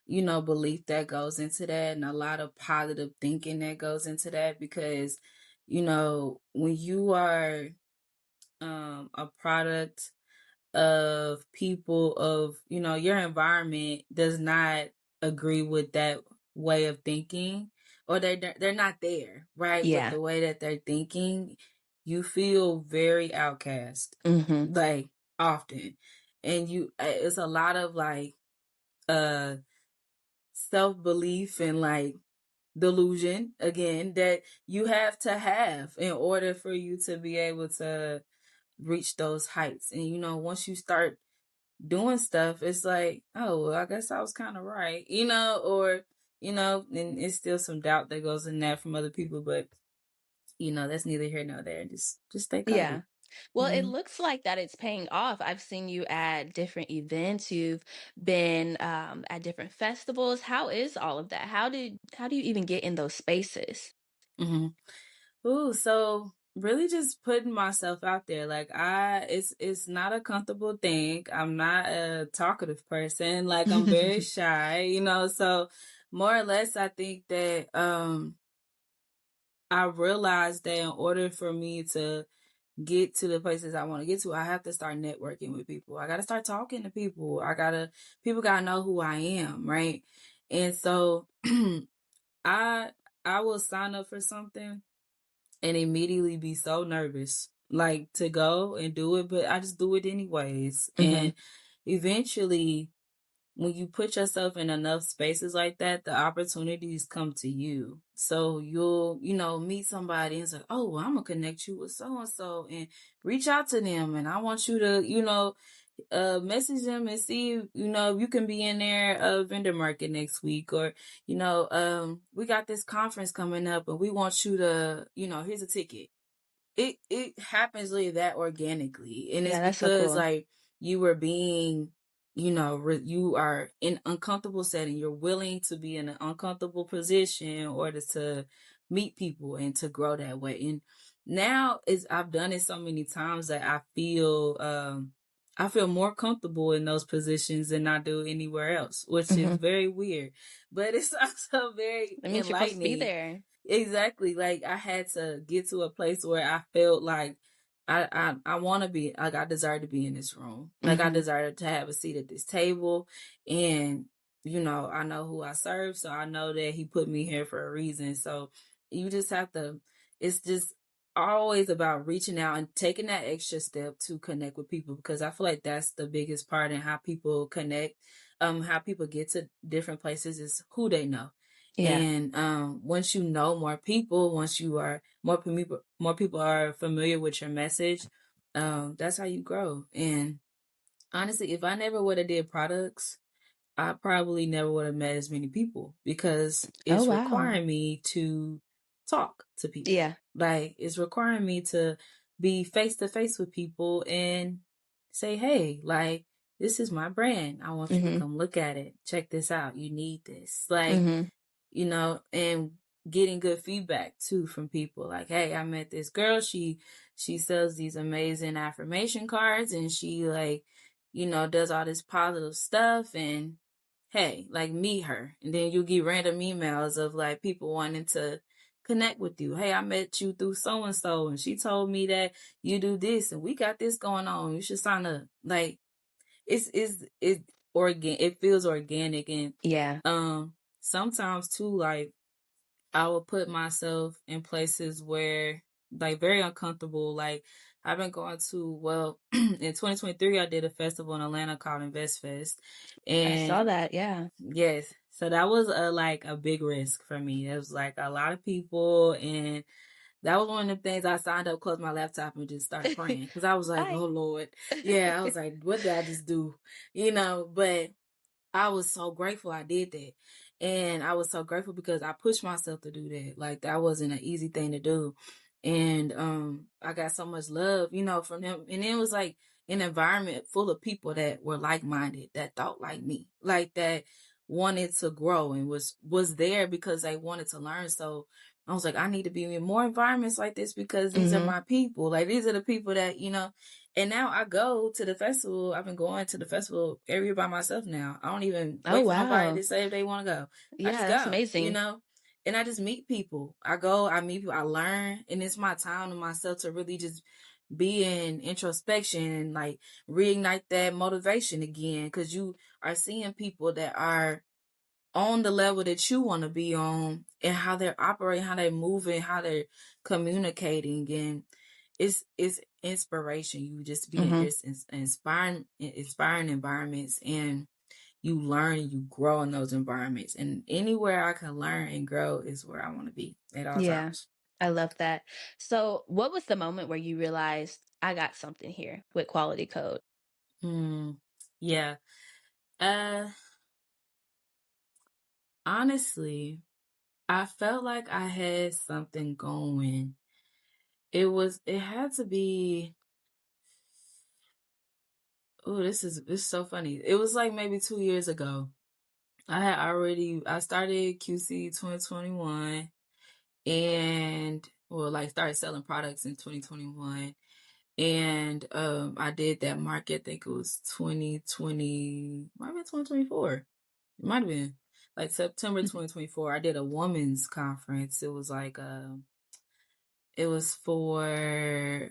[SPEAKER 2] belief that goes into that and a lot of positive thinking that goes into that because, when you are a product of people of, your environment does not agree with that way of thinking, or they're not there, right, with
[SPEAKER 1] Yeah.
[SPEAKER 2] the way that they're thinking, you feel very outcast,
[SPEAKER 1] Mhm.
[SPEAKER 2] like, often. And it's a lot of like uh self-belief and like delusion again that you have to have in order for you to be able to reach those heights. And once you start doing stuff, it's like, oh, well, I guess I was kind of right, or and it's still some doubt that goes in that from other people, but that's neither here nor there. Just stay
[SPEAKER 1] Yeah.
[SPEAKER 2] covered.
[SPEAKER 1] Well, it
[SPEAKER 2] Hmm.
[SPEAKER 1] looks like that it's paying off. I've seen you at different events. You've been at different festivals. How is all of that? How do you even get in those spaces?
[SPEAKER 2] Hmm. Ooh, so really just putting myself out there. Like, it's not a comfortable thing. I'm not a talkative person. Like, I'm very shy, so more or less I think that I realized that in order for me to get to the places I want to get to, I have to start networking with people. I got to start talking to people. People got to know who I am, right? And so I I will sign up for something and immediately be so nervous, like, to go and do it, but I just do it anyways.
[SPEAKER 1] Hmm.
[SPEAKER 2] And eventually, when you put yourself in enough spaces like that, the opportunities come to you. So you'll, meet somebody and it's like, oh, well, I'm gonna connect you with so and so and reach out to them. And I want you to, message them and see, if you can be in their vendor market next week, or, we got this conference coming up and we want you to, here's a ticket. It happens really that organically, and it's
[SPEAKER 1] Yeah, that's so
[SPEAKER 2] because,
[SPEAKER 1] cool.
[SPEAKER 2] like, you are being, you are in uncomfortable setting, you're willing to be in an uncomfortable position in order to meet people and to grow that way. And now is I've done it so many times that I feel more comfortable in those positions than I do anywhere else, which is
[SPEAKER 1] Hmm.
[SPEAKER 2] very weird, but it's also very
[SPEAKER 1] That means you're supposed to be
[SPEAKER 2] enlightening.
[SPEAKER 1] there.
[SPEAKER 2] Exactly. Like, I had to get to a place where I felt like I want to be, like, I desire to be in this room. Like, I
[SPEAKER 1] Hmm.
[SPEAKER 2] desire to have a seat at this table. And, I know who I serve. So I know that he put me here for a reason. So you just have to, it's just always about reaching out and taking that extra step to connect with people, because I feel like that's the biggest part in how people connect, how people get to different places is who they know.
[SPEAKER 1] Yeah.
[SPEAKER 2] And once you know more people, once you are more people are familiar with your message, that's how you grow. And honestly, if I never would have did products, I probably never would have met as many people, because
[SPEAKER 1] Oh,
[SPEAKER 2] it's
[SPEAKER 1] wow.
[SPEAKER 2] requiring me to talk to people.
[SPEAKER 1] Yeah.
[SPEAKER 2] Like, it's requiring me to be face to face with people and say, hey, like, this is my brand. I want you to
[SPEAKER 1] Hmm.
[SPEAKER 2] come look at it. Check this out. You need this. Like,
[SPEAKER 1] Hmm.
[SPEAKER 2] and getting good feedback too from people. Like, hey, I met this girl. She sells these amazing affirmation cards, and she, like, does all this positive stuff. And hey, like, meet her. And then you get random emails of like people wanting to connect with you. Hey, I met you through so and so, and she told me that you do this, and we got this going on. You should sign up. Like, it feels organic. And
[SPEAKER 1] Yeah.
[SPEAKER 2] sometimes too, like, I will put myself in places where, like, very uncomfortable. Like, I've been going to, well, in 2023 I did a festival in Atlanta called Invest Fest.
[SPEAKER 1] I saw
[SPEAKER 2] And
[SPEAKER 1] that. Yeah.
[SPEAKER 2] yes, so that was a big risk for me. It was like a lot of people, and that was one of the things. I signed up, closed my laptop, and just started praying, because I was like,
[SPEAKER 1] Bye.
[SPEAKER 2] oh Lord. Yeah, I was like, what did I just do? But I was so grateful I did that. And I was so grateful because I pushed myself to do that. Like, that wasn't an easy thing to do. And I got so much love, from them. And it was like an environment full of people that were like-minded, that thought like me, like, that wanted to grow and was there because they wanted to learn. So I was like, I need to be in more environments like this, because these are
[SPEAKER 1] Hmm.
[SPEAKER 2] my people. Like, these are the people that, and now I go to the festival. I've been going to the festival every year by myself now. I don't even
[SPEAKER 1] Oh,
[SPEAKER 2] wait for nobody
[SPEAKER 1] wow.
[SPEAKER 2] to say if they want to go. I just
[SPEAKER 1] Yeah, that's
[SPEAKER 2] go,
[SPEAKER 1] amazing.
[SPEAKER 2] and I just meet people. I go, I meet people, I learn, and it's my time to myself to really just be in introspection and like reignite that motivation again, because you are seeing people that are on the level that you want to be on, and how they're operating, how they're moving, how they're communicating. And it's inspiration. You just be in
[SPEAKER 1] Mm-hmm.
[SPEAKER 2] just inspiring environments, and you learn and you grow in those environments. And anywhere I can learn and grow is where I want to be at all
[SPEAKER 1] Yeah,
[SPEAKER 2] times.
[SPEAKER 1] I love that. So, what was the moment where you realized I got something here with quality code?
[SPEAKER 2] Hmm. Yeah. Uh, Honestly, I felt like I had something going. It had to be, oh, this is so funny. It was like maybe 2 years ago. I started QC 2021, and well, like started selling products in 2021. And I did that market, I think it was 2020, might have been 2024. It might have been like September
[SPEAKER 1] Mhm.
[SPEAKER 2] 2024. I did a women's conference. It was like it was for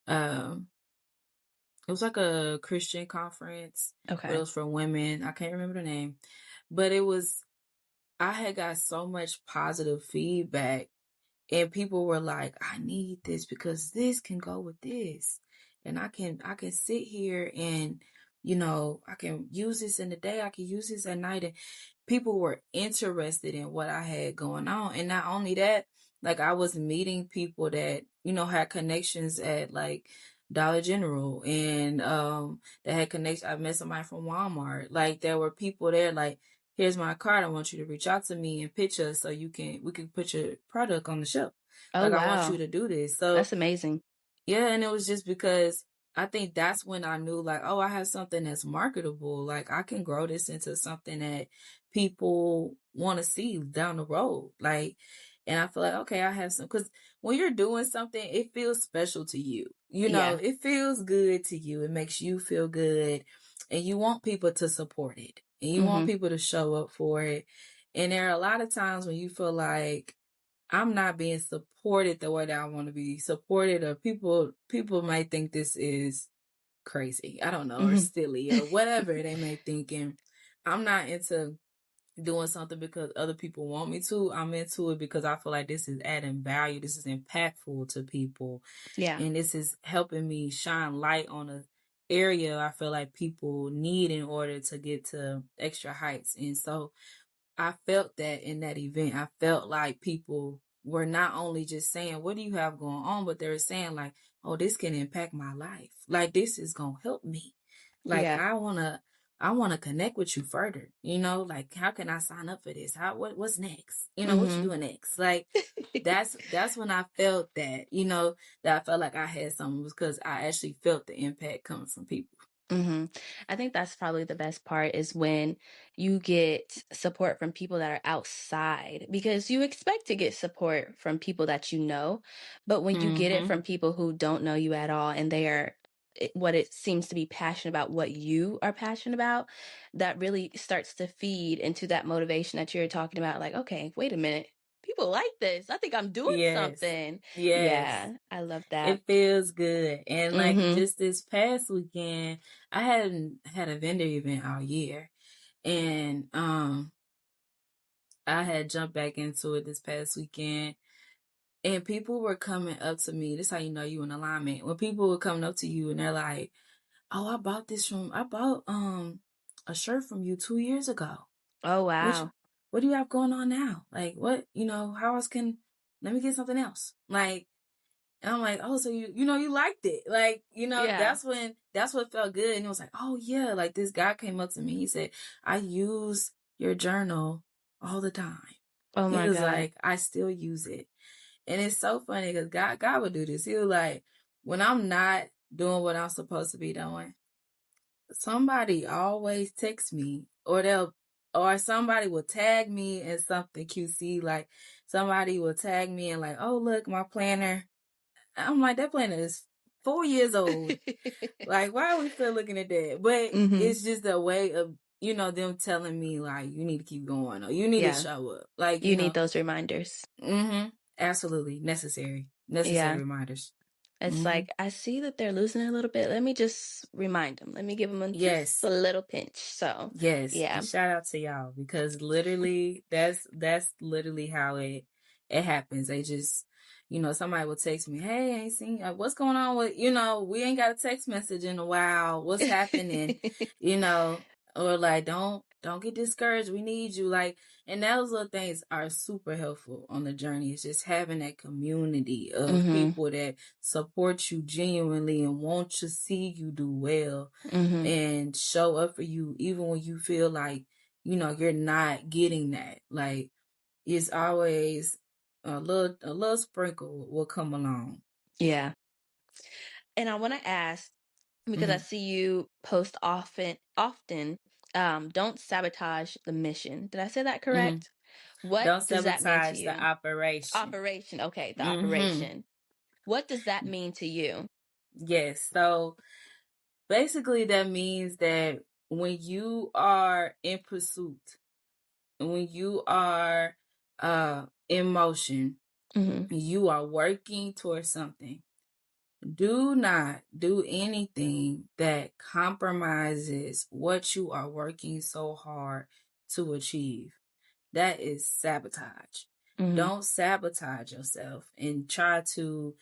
[SPEAKER 2] um it was like a Christian conference, but it
[SPEAKER 1] Okay.
[SPEAKER 2] was for women. I can't remember the name. But it was, I had got so much positive feedback, and people were like, I need this because this can go with this. And I can sit here and, I can use this in the day, I can use this at night. And people were interested in what I had going on. And not only that, like I was meeting people that, had connections at like Dollar General, and that had connections. I met somebody from Walmart. Like there were people there like, here's my card. I want you to reach out to me and pitch us so we can put your product on the shelf.
[SPEAKER 1] Oh,
[SPEAKER 2] Like I want you
[SPEAKER 1] wow.
[SPEAKER 2] to do this. So
[SPEAKER 1] That's amazing.
[SPEAKER 2] yeah, and it was just because I think that's when I knew like, oh, I have something that's marketable. Like I can grow this into something that people want to see down the road. Like, and I feel like, okay, I have some, because when you're doing something, it feels special to you.
[SPEAKER 1] Yeah.
[SPEAKER 2] It feels good to you. It makes you feel good, and you want people to support it, and you want
[SPEAKER 1] Mm-hmm.
[SPEAKER 2] people to show up for it. And there are a lot of times when you feel like I'm not being supported the way that I want to be supported, or people might think this is crazy. I don't know, or
[SPEAKER 1] Mm-hmm.
[SPEAKER 2] silly, or whatever they may think. And I'm not into doing something because other people want me to. I'm into it because I feel like this is adding value. This is impactful to people,
[SPEAKER 1] Yeah.
[SPEAKER 2] and this is helping me shine light on a area I feel like people need in order to get to extra heights. And so I felt that in that event. I felt like people were not only just saying, what do you have going on? But they were saying like, oh, this can impact my life. Like this is going to help me. Like
[SPEAKER 1] Yeah.
[SPEAKER 2] I want to connect with you further. Like how can I sign up for this? What's next? What you
[SPEAKER 1] Mm-hmm.
[SPEAKER 2] doing next? Like that's when I felt that, that I felt like I had something, was because I actually felt the impact coming from people.
[SPEAKER 1] hmm I think that's probably the best part is when you get support from people that are outside, because you expect to get support from people that you know. But when you get it
[SPEAKER 2] Mm-hmm.
[SPEAKER 1] from people who don't know you at all and they are what it seems to be passionate about what you are passionate about, that really starts to feed into that motivation that you're talking about. Like, okay, wait a minute. People like this. I think I'm doing
[SPEAKER 2] Yes.
[SPEAKER 1] something.
[SPEAKER 2] Yes.
[SPEAKER 1] Yeah, I love that.
[SPEAKER 2] It feels good. And like
[SPEAKER 1] Mm-hmm.
[SPEAKER 2] just this past weekend, I hadn't had a vendor event all year. And I had jumped back into it this past weekend. And people were coming up to me. This is how you know you in alignment. When people were coming up to you and they're like, oh, I bought a shirt from you 2 years ago.
[SPEAKER 1] Oh,
[SPEAKER 2] Which
[SPEAKER 1] wow.
[SPEAKER 2] what do you have going on now? Like what, how else can let me get something else? Like, and I'm like, oh, so you liked it. Like,
[SPEAKER 1] Yeah.
[SPEAKER 2] that's what felt good. And it was like, oh yeah, like this guy came up to me. He said, I use your journal all the time.
[SPEAKER 1] Oh
[SPEAKER 2] He
[SPEAKER 1] my
[SPEAKER 2] was
[SPEAKER 1] God.
[SPEAKER 2] like, I still use it. And it's so funny because God would do this. He was like, when I'm not doing what I'm supposed to be doing, somebody always texts me, or somebody will tag me in something QC. Like somebody will tag me and like, oh look, my planner. I'm like, that planner is 4 years old. Like, why are we still looking at that? But
[SPEAKER 1] hmm
[SPEAKER 2] it's just a way of, them telling me like, you need to keep going, or you need to
[SPEAKER 1] Yeah.
[SPEAKER 2] show up. Like,
[SPEAKER 1] You need those reminders.
[SPEAKER 2] absolutely necessary
[SPEAKER 1] Yeah.
[SPEAKER 2] reminders.
[SPEAKER 1] It's
[SPEAKER 2] Mhm.
[SPEAKER 1] like, I see that they're losing it a little bit. Let me just remind them. Let me give them just
[SPEAKER 2] Yes.
[SPEAKER 1] a little pinch. So,
[SPEAKER 2] Yes,
[SPEAKER 1] yeah.
[SPEAKER 2] and shout out to y'all because literally that's literally how it happens. They just, somebody will text me, "Hey, I ain't seen what's going on with, we ain't got a text message in a while. What's happening?" You know, or like don't get discouraged. We need you and those little things are super helpful on the journey. It's just having that community of
[SPEAKER 1] Mhm.
[SPEAKER 2] people that support you genuinely and want to see you do well
[SPEAKER 1] Mhm.
[SPEAKER 2] and show up for you even when you feel like you're not getting that. Like it's always a little sprinkle will come along.
[SPEAKER 1] Yeah. And I want to ask, because I
[SPEAKER 2] Hmm.
[SPEAKER 1] see you post often, don't sabotage the mission. Did I say that
[SPEAKER 2] Hmm.
[SPEAKER 1] correct? What
[SPEAKER 2] Don't
[SPEAKER 1] does that mean to
[SPEAKER 2] sabotage the
[SPEAKER 1] you?
[SPEAKER 2] operation.
[SPEAKER 1] Operation. Okay, the
[SPEAKER 2] Hmm.
[SPEAKER 1] operation. What does that mean to you?
[SPEAKER 2] Yes, so basically that means that when you are in pursuit, when you are in motion,
[SPEAKER 1] Mhm.
[SPEAKER 2] you are working towards something. Do not do anything that compromises what you are working so hard to achieve. That is sabotage.
[SPEAKER 1] Mhm.
[SPEAKER 2] Don't sabotage yourself and try to,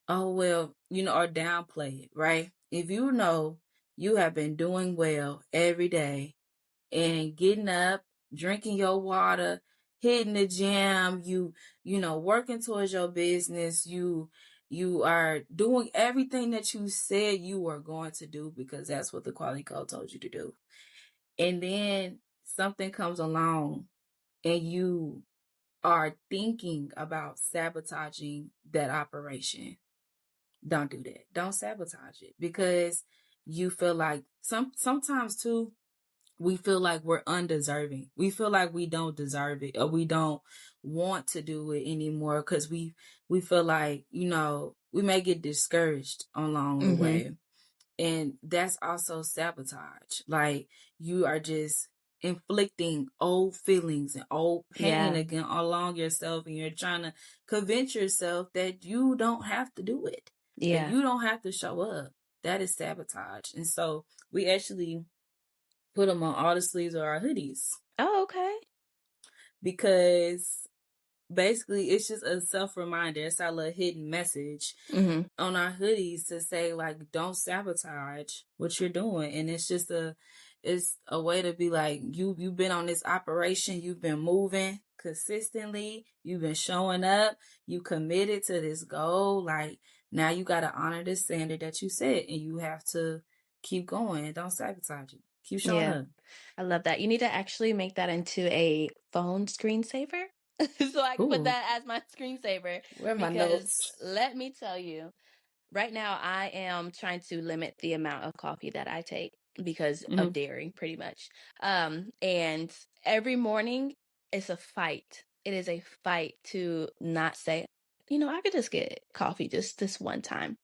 [SPEAKER 2] oh, well, or downplay it, right? If you know you have been doing well every day and getting up, drinking your water, hitting the gym, working towards your business, you are doing everything that you said you were going to do because that's what the quality code told you to do. And then something comes along and you are thinking about sabotaging that operation. Don't do that. Don't sabotage it because you feel like sometimes too we feel like we're undeserving. We feel like we don't deserve it or we don't want to do it anymore because we feel like, we may get discouraged along the
[SPEAKER 1] Mhm.
[SPEAKER 2] way. And that's also sabotage. Like you are just inflicting old feelings and old pain
[SPEAKER 1] Yeah.
[SPEAKER 2] again along yourself and you're trying to convince yourself that you don't have to do it. That
[SPEAKER 1] Yeah.
[SPEAKER 2] you don't have to show up. That is sabotage. And so we actually put them on all the sleeves of our hoodies
[SPEAKER 1] Oh, okay.
[SPEAKER 2] because basically it's just a self reminder. It's our little hidden message
[SPEAKER 1] Mhm.
[SPEAKER 2] on our hoodies to say like don't sabotage what you're doing. And it's a way to be like you've been on this operation, you've been moving consistently, you've been showing up, you committed to this goal. Like now you got to honor this standard that you set and you have to keep going and don't sabotage it. Keep showing
[SPEAKER 1] Yeah.
[SPEAKER 2] up.
[SPEAKER 1] I love that. You need to actually make that into a phone screensaver. So I can put
[SPEAKER 2] Ooh,
[SPEAKER 1] that as my screensaver
[SPEAKER 2] where are my
[SPEAKER 1] because
[SPEAKER 2] notes?
[SPEAKER 1] let me tell you, right now I am trying to limit the amount of coffee that I take because
[SPEAKER 2] Hmm.
[SPEAKER 1] of dairy pretty much. And every morning it's a fight. It is a fight to not say, I could just get coffee just this one time,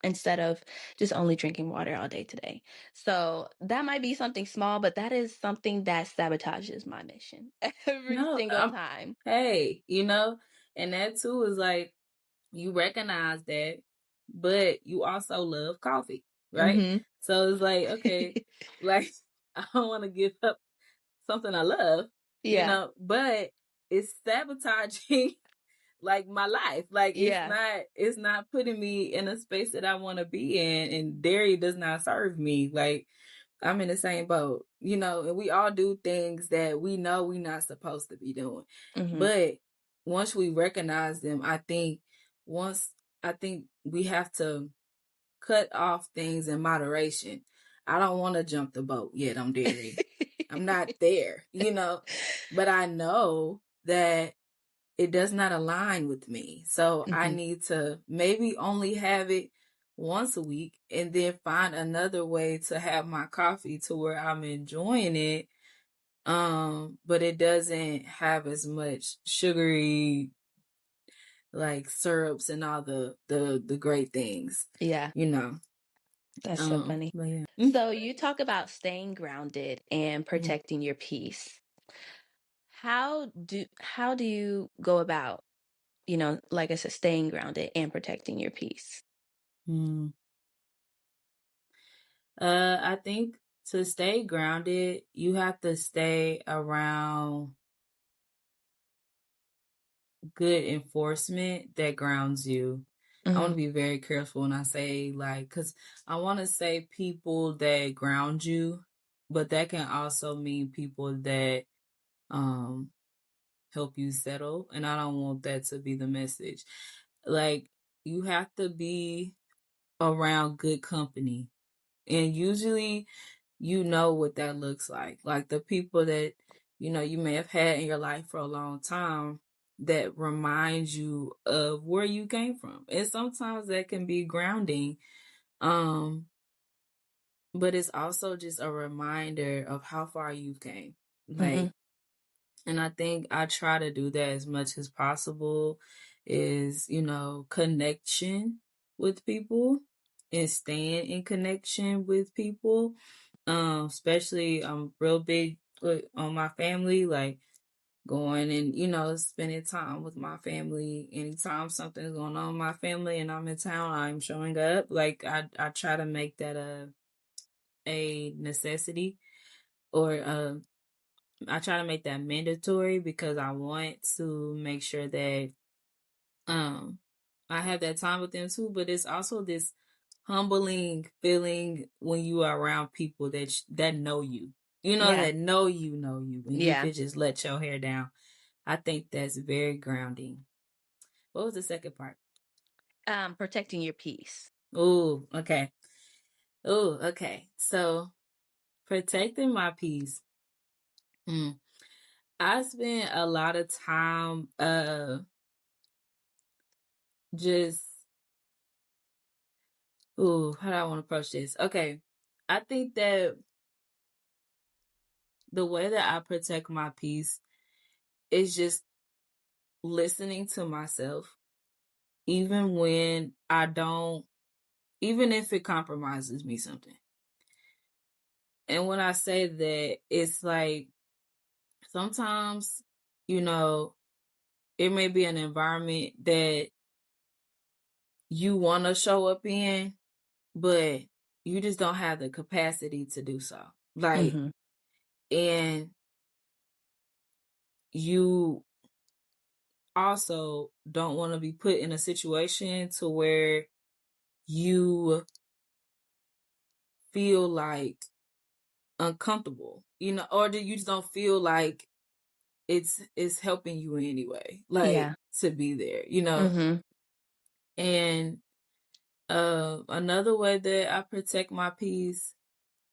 [SPEAKER 1] instead of just only drinking water all day today. So that might be something small, but that is something that sabotages my mission every
[SPEAKER 2] No,
[SPEAKER 1] single time.
[SPEAKER 2] hey, and that too is like you recognize that, but you also love coffee, right?
[SPEAKER 1] Hmm.
[SPEAKER 2] So it's like, okay, like I don't want to give up something I love,
[SPEAKER 1] Yeah.
[SPEAKER 2] but it's sabotaging like my life. Like
[SPEAKER 1] Yeah.
[SPEAKER 2] it's not putting me in a space that I want to be in, and dairy does not serve me. Like I'm in the same boat, and we all do things that we know we're not supposed to be doing.
[SPEAKER 1] Hmm.
[SPEAKER 2] But once we recognize them, once I think we have to cut off things in moderation. I don't want to jump the boat yet. I'm dairy. I'm not there, but I know that it does not align with me. So I
[SPEAKER 1] Hmm.
[SPEAKER 2] need to maybe only have it once a week and then find another way to have my coffee to where I'm enjoying it. But it doesn't have as much sugary like syrups and all the great things,
[SPEAKER 1] Yeah.
[SPEAKER 2] you know.
[SPEAKER 1] That's so funny.
[SPEAKER 2] But yeah.
[SPEAKER 1] So you talk about staying grounded and
[SPEAKER 2] Mhm.
[SPEAKER 1] protecting your peace. How do you go about, like I said, staying grounded and protecting your peace?
[SPEAKER 2] Hmm. I think to stay grounded, you have to stay around good enforcement that grounds you. I want
[SPEAKER 1] Mhm.
[SPEAKER 2] to be very careful when I say like, because I want to say people that ground you, but that can also mean people that um help you settle, and I don't want that to be the message. Like, you have to be around good company, and usually you know what that looks like the people that you may have had in your life for a long time that remind you of where you came from, and sometimes that can be grounding. um but it's also just a reminder of how far you've came,
[SPEAKER 1] Mhm.
[SPEAKER 2] like. And I think I try to do that as much as possible, is, connection with people and staying in connection with people. Especially I'm real big on my family, like going and, spending time with my family. Anytime something's going on in my family and I'm in town, I'm showing up. Like I try to make that a necessity, or I try to make that mandatory, because I want to make sure that um I have that time with them too. But it's also this humbling feeling when you are around people that know you.
[SPEAKER 1] Yeah.
[SPEAKER 2] That know you, and you
[SPEAKER 1] Yeah.
[SPEAKER 2] could just let your hair down. I think that's very grounding. What was the second part?
[SPEAKER 1] Protecting your peace.
[SPEAKER 2] Oh, okay. Oh, okay. So protecting my peace. Mm. I spent a lot of time just ooh, how do I want to approach this? Okay. I think that the way that I protect my peace is just listening to myself, even when I don't, even if it compromises me something. And when I say that, it's like sometimes, you know, it may be an environment that you want to show up in, but you just don't have the capacity to do so. Like,
[SPEAKER 1] Mhm.
[SPEAKER 2] and you also don't want to be put in a situation to where you feel like uncomfortable, or that you just don't feel like it's helping you in any way, like
[SPEAKER 1] Yeah.
[SPEAKER 2] to be there.
[SPEAKER 1] Mhm.
[SPEAKER 2] And another way that I protect my peace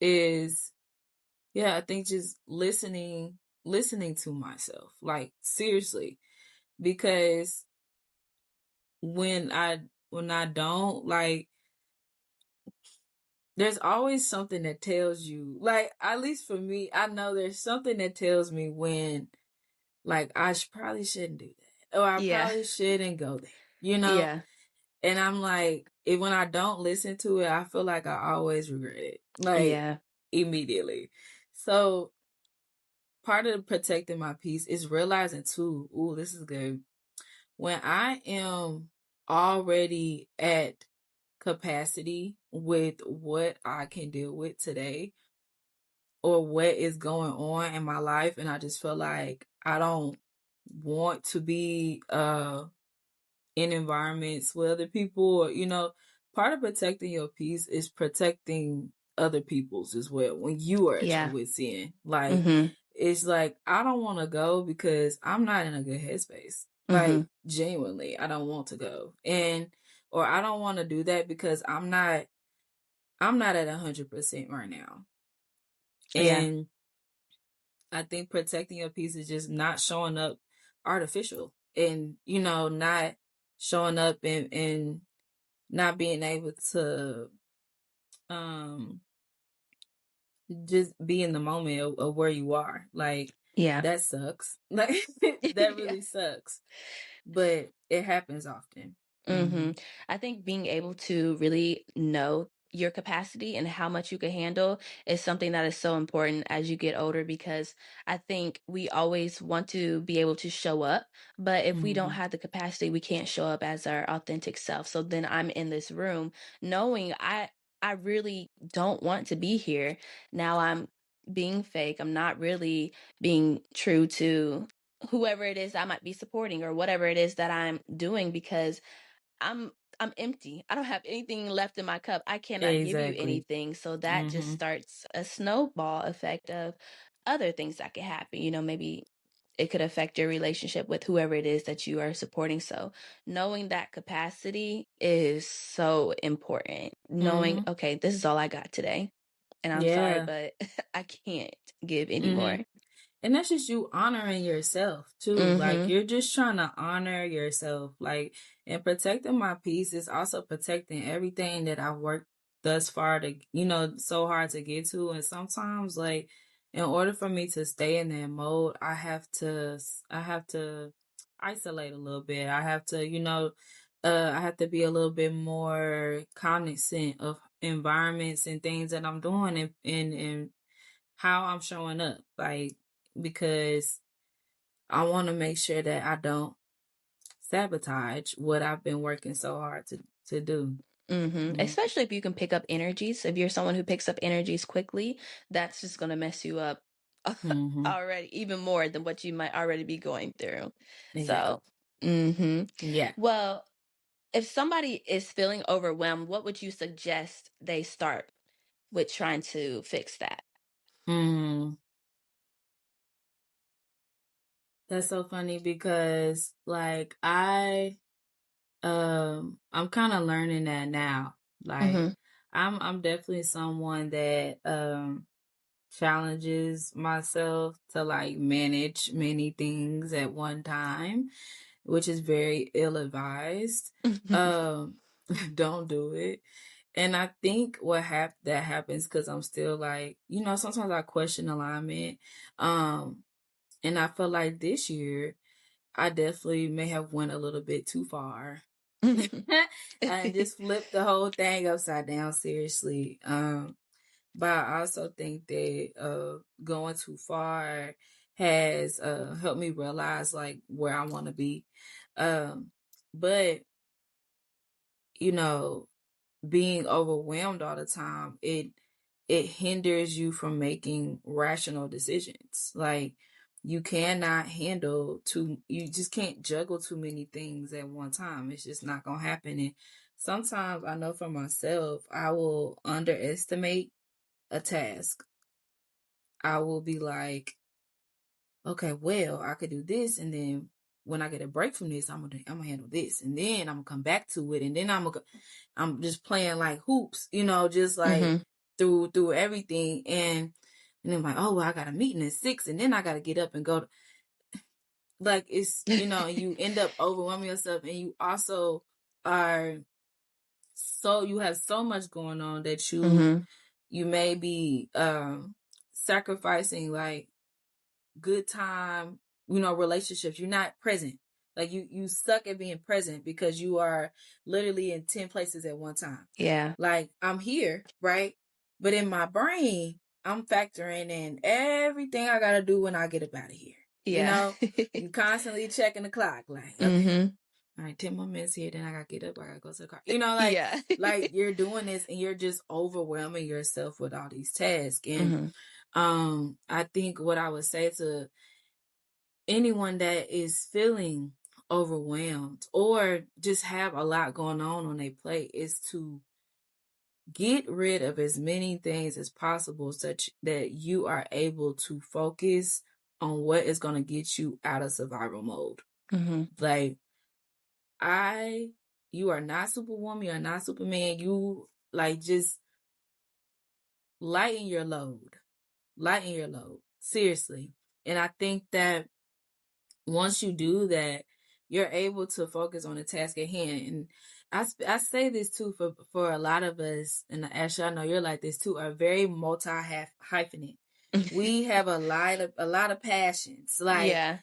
[SPEAKER 2] is, yeah, I think just listening to myself, like seriously, because when I don't, like, there's always something that tells you, like, at least for me, I know there's something that tells me when, like, probably shouldn't do that, or I
[SPEAKER 1] Yeah.
[SPEAKER 2] probably shouldn't go there.
[SPEAKER 1] Yeah.
[SPEAKER 2] And I'm like, when I don't listen to it, I feel like I always regret it, like,
[SPEAKER 1] Yeah.
[SPEAKER 2] immediately. So part of protecting my peace is realizing too, ooh, this is good. When I am already at capacity with what I can deal with today, or what is going on in my life, and I just feel like I don't want to be in environments with other people, or, part of protecting your peace is protecting other people's as well when you are at your
[SPEAKER 1] Yeah.
[SPEAKER 2] wits end. Like,
[SPEAKER 1] Mhm.
[SPEAKER 2] it's like, I don't want to go because I'm not in a good headspace.
[SPEAKER 1] Mhm.
[SPEAKER 2] Like, genuinely, I don't want to go. And or I don't want to do that because I'm not at 100% right now.
[SPEAKER 1] Yeah.
[SPEAKER 2] And I think protecting your peace is just not showing up artificial, and, not showing up and not being able to um just be in the moment of where you are. Like,
[SPEAKER 1] Yeah.
[SPEAKER 2] that sucks. Like, that
[SPEAKER 1] Yeah.
[SPEAKER 2] really sucks. But it happens often. Hmm.
[SPEAKER 1] I think being able to really know your capacity and how much you can handle is something that is so important as you get older, because I think we always want to be able to show up, but if we don't
[SPEAKER 2] Mhm.
[SPEAKER 1] have the capacity, we can't show up as our authentic self. So then I'm in this room knowing I really don't want to be here. Now I'm being fake. I'm not really being true to whoever it is I might be supporting or whatever it is that I'm doing, because I'm I'm empty. I don't have anything left in my cup. I cannot give you
[SPEAKER 2] Exactly.
[SPEAKER 1] anything. So that just
[SPEAKER 2] Mhm.
[SPEAKER 1] starts a snowball effect of other things that could happen. Maybe it could affect your relationship with whoever it is that you are supporting. So knowing that capacity is so important. Knowing,
[SPEAKER 2] Mhm.
[SPEAKER 1] okay, this is all I got today. And I'm sorry,
[SPEAKER 2] Yeah.
[SPEAKER 1] but I can't give anymore.
[SPEAKER 2] Mhm. And that's just you honoring yourself too. Like
[SPEAKER 1] Mm-hmm.
[SPEAKER 2] you're just trying to honor yourself. Like, and protecting my peace is also protecting everything that I've worked thus far to, so hard to get to. And sometimes like in order for me to stay in that mode, I have to isolate a little bit. I have to be a little bit more cognizant of environments and things that I'm doing and how I'm showing up. Like, because I want to make sure that I don't sabotage what I've been working so hard to do.
[SPEAKER 1] Mm-hmm.
[SPEAKER 2] Mm-hmm.
[SPEAKER 1] Especially if you can pick up energies. If you're someone who picks up energies quickly, that's just going to mess you up
[SPEAKER 2] Mm-hmm.
[SPEAKER 1] already, even more than what you might already be going through.
[SPEAKER 2] Exactly.
[SPEAKER 1] So, mm-hmm.
[SPEAKER 2] Yeah.
[SPEAKER 1] Well, if somebody is feeling overwhelmed, what would you suggest they start with trying to fix that?
[SPEAKER 2] Mm. That's so funny because like I'm kind of learning that now. Like
[SPEAKER 1] Mm-hmm.
[SPEAKER 2] I'm definitely someone that challenges myself to like manage many things at one time, which is very ill advised. Um, don't do it. And I think that happens because I'm still like, sometimes I question alignment. Um, and I feel like this year I definitely may have went a little bit too far. And just flipped the whole thing upside down, seriously. But I also think that going too far has helped me realize like where I want to be. Um, but you know, being overwhelmed all the time, it hinders you from making rational decisions. Like you just can't juggle too many things at one time. It's just not gonna happen. And sometimes I know for myself, I will underestimate a task. I will be like, okay, well, I could do this, and then when I get a break from this, I'm gonna handle this, and then I'm gonna come back to it, and then I'm just playing like hoops, just like
[SPEAKER 1] Mm-hmm.
[SPEAKER 2] through everything, and then like, oh well, I got a meeting at 6, and then I got to get up and go. Like it's you end up overwhelming yourself, and you also are you have so much going on that
[SPEAKER 1] Mm-hmm.
[SPEAKER 2] you may be sacrificing like good time, relationships. You're not present. Like you suck at being present because you are literally in 10 places at one time.
[SPEAKER 1] Yeah.
[SPEAKER 2] Like I'm here, right? But in my brain, I'm factoring in everything I gotta do when I get up out of here.
[SPEAKER 1] Yeah.
[SPEAKER 2] You constantly checking the clock, like, okay,
[SPEAKER 1] Mm-hmm.
[SPEAKER 2] all right, 10 more minutes here, then I gotta get up, I gotta go to the car.
[SPEAKER 1] Yeah.
[SPEAKER 2] Like you're doing this and you're just overwhelming yourself with all these tasks. And
[SPEAKER 1] Mm-hmm.
[SPEAKER 2] I think what I would say to anyone that is feeling overwhelmed or just have a lot going on their plate is to get rid of as many things as possible such that you are able to focus on what is going to get you out of survival mode.
[SPEAKER 1] Mm-hmm.
[SPEAKER 2] Like you are not superwoman, you are not superman. You like just lighten your load. Lighten your load. Seriously. And I think that once you do that, you're able to focus on the task at hand. And I say this too for a lot of us, and Ashley, I know you're like this too, are very multi hyphenate. We have a lot of passions, like
[SPEAKER 1] Yeah.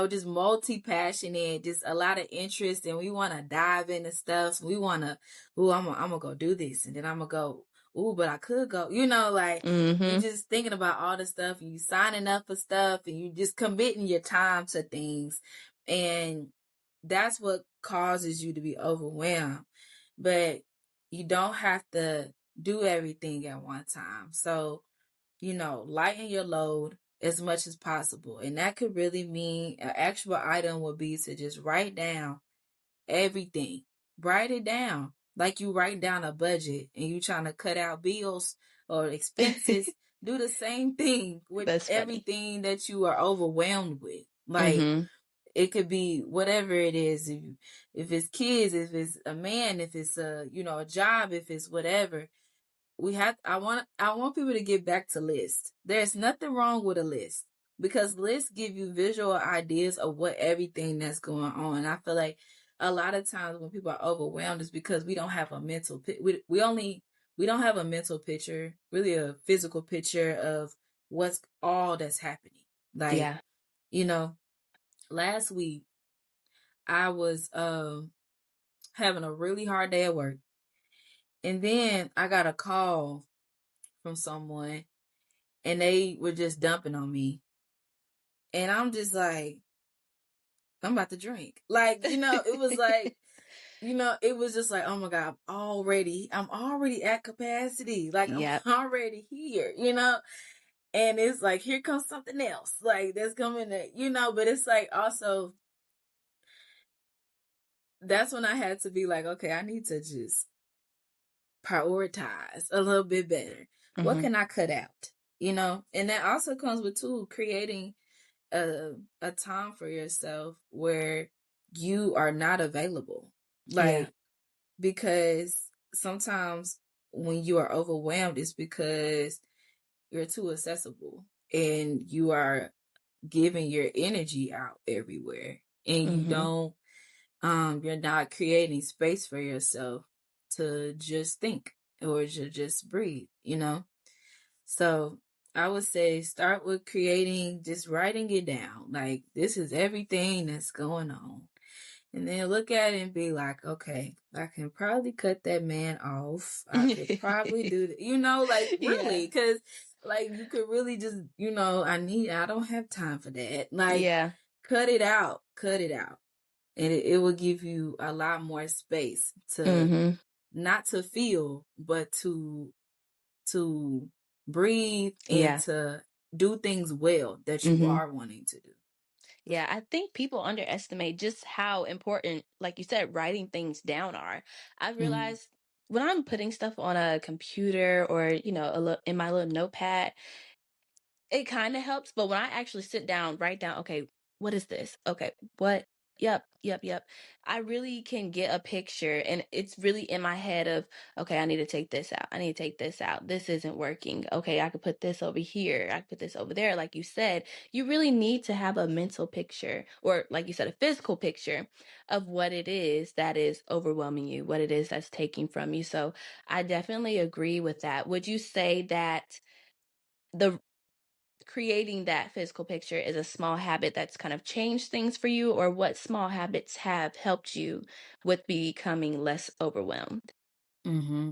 [SPEAKER 2] just multi passionate, just a lot of interest, and we want to dive into stuff. So we want to, I'm gonna go do this, and then I'm gonna go ooh, but I could go, you know, like you
[SPEAKER 1] Mm-hmm.
[SPEAKER 2] just thinking about all the stuff and you signing up for stuff and you just committing your time to things. And that's what causes you to be overwhelmed. But you don't have to do everything at one time. So, lighten your load as much as possible. And that could really mean an actual item would be to just write down everything. Write it down. Like you write down a budget and you trying to cut out bills or expenses. Do the same thing with
[SPEAKER 1] That's funny.
[SPEAKER 2] everything that you are overwhelmed with. Like
[SPEAKER 1] Mm-hmm.
[SPEAKER 2] it could be whatever it is. If it's kids, if it's a man, if it's a job, if it's whatever. I want people to get back to lists. There's nothing wrong with a list because lists give you visual ideas of what everything that's going on. I feel like a lot of times when people are overwhelmed is because we don't have a mental we don't have a mental picture, really a physical picture of what's all that's happening. Like,
[SPEAKER 1] Yeah.
[SPEAKER 2] you know, last week I was having a really hard day at work. And then I got a call from someone and they were just dumping on me. And I'm just like, I'm about to drink. Like, it was like, it was just like, oh my God, I'm already at capacity. Like I'm
[SPEAKER 1] Yep.
[SPEAKER 2] already here, and it's like, here comes something else. Like that's coming but it's like also, that's when I had to be like, okay, I need to just prioritize a little bit better. What
[SPEAKER 1] Mm-hmm.
[SPEAKER 2] can I cut out? And that also comes with creating a time for yourself where you are not available.
[SPEAKER 1] Yeah.
[SPEAKER 2] Like, because sometimes when you are overwhelmed, it's because you're too accessible and you are giving your energy out everywhere and
[SPEAKER 1] Mm-hmm.
[SPEAKER 2] you're not creating space for yourself to just think or to just breathe. So I would say start with just writing it down. Like, this is everything that's going on. And then look at it and be like, okay, I can probably cut that man off. I could probably do that, like
[SPEAKER 1] Yeah.
[SPEAKER 2] really, because like you could really just, I don't have time for that. Like,
[SPEAKER 1] Yeah.
[SPEAKER 2] cut it out. And it will give you a lot more space to
[SPEAKER 1] Mm-hmm.
[SPEAKER 2] not to feel, but to breathe and
[SPEAKER 1] Yeah.
[SPEAKER 2] to do things well that you
[SPEAKER 1] Mm-hmm.
[SPEAKER 2] are wanting to do.
[SPEAKER 1] Yeah, I think people underestimate just how important, like you said, writing things down are. I've
[SPEAKER 2] Mm-hmm.
[SPEAKER 1] realized when I'm putting stuff on a computer or, in my little notepad, it kind of helps, but when I actually sit down, write down, okay, what is this? Okay, what? Yep, yep, yep. I really can get a picture, and it's really in my head of, okay, I need to take this out. I need to take this out. This isn't working. Okay, I could put this over here. I could put this over there. Like you said, you really need to have a mental picture, or like you said, a physical picture of what it is that is overwhelming you, what it is that's taking from you. So I definitely agree with that. Would you say that the creating that physical picture is a small habit that's kind of changed things for you, or what small habits have helped you with becoming less overwhelmed?
[SPEAKER 2] Mm-hmm.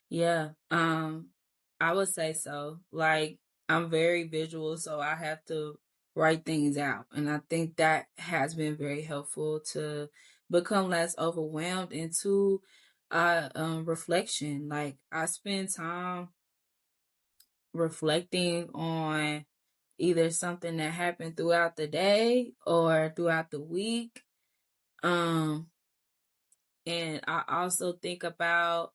[SPEAKER 2] Yeah. I would say so. Like, I'm very visual, so I have to write things out. And I think that has been very helpful to become less overwhelmed into reflection. Like, I spend time reflecting on either something that happened throughout the day or throughout the week. Um, and I also think about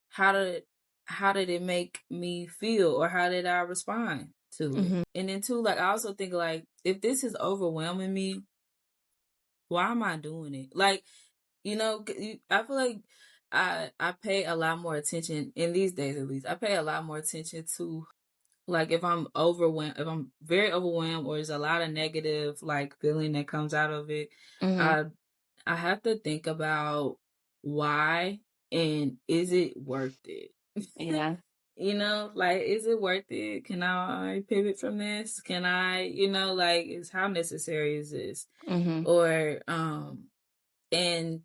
[SPEAKER 2] how did how did it make me feel or how did I respond to it?
[SPEAKER 1] Mm-hmm.
[SPEAKER 2] And then too, like I also think like if this is overwhelming me, why am I doing it? Like, I feel like I pay a lot more attention in these days at least. I pay a lot more attention to like if I'm overwhelmed, if I'm very overwhelmed or there's a lot of negative like feeling that comes out of it,
[SPEAKER 1] Mm-hmm.
[SPEAKER 2] I I have to think about why and is it worth it?
[SPEAKER 1] Yeah.
[SPEAKER 2] Like is it worth it? Can I pivot from this? Can I, like is how necessary is this?
[SPEAKER 1] Mm-hmm.
[SPEAKER 2] Or and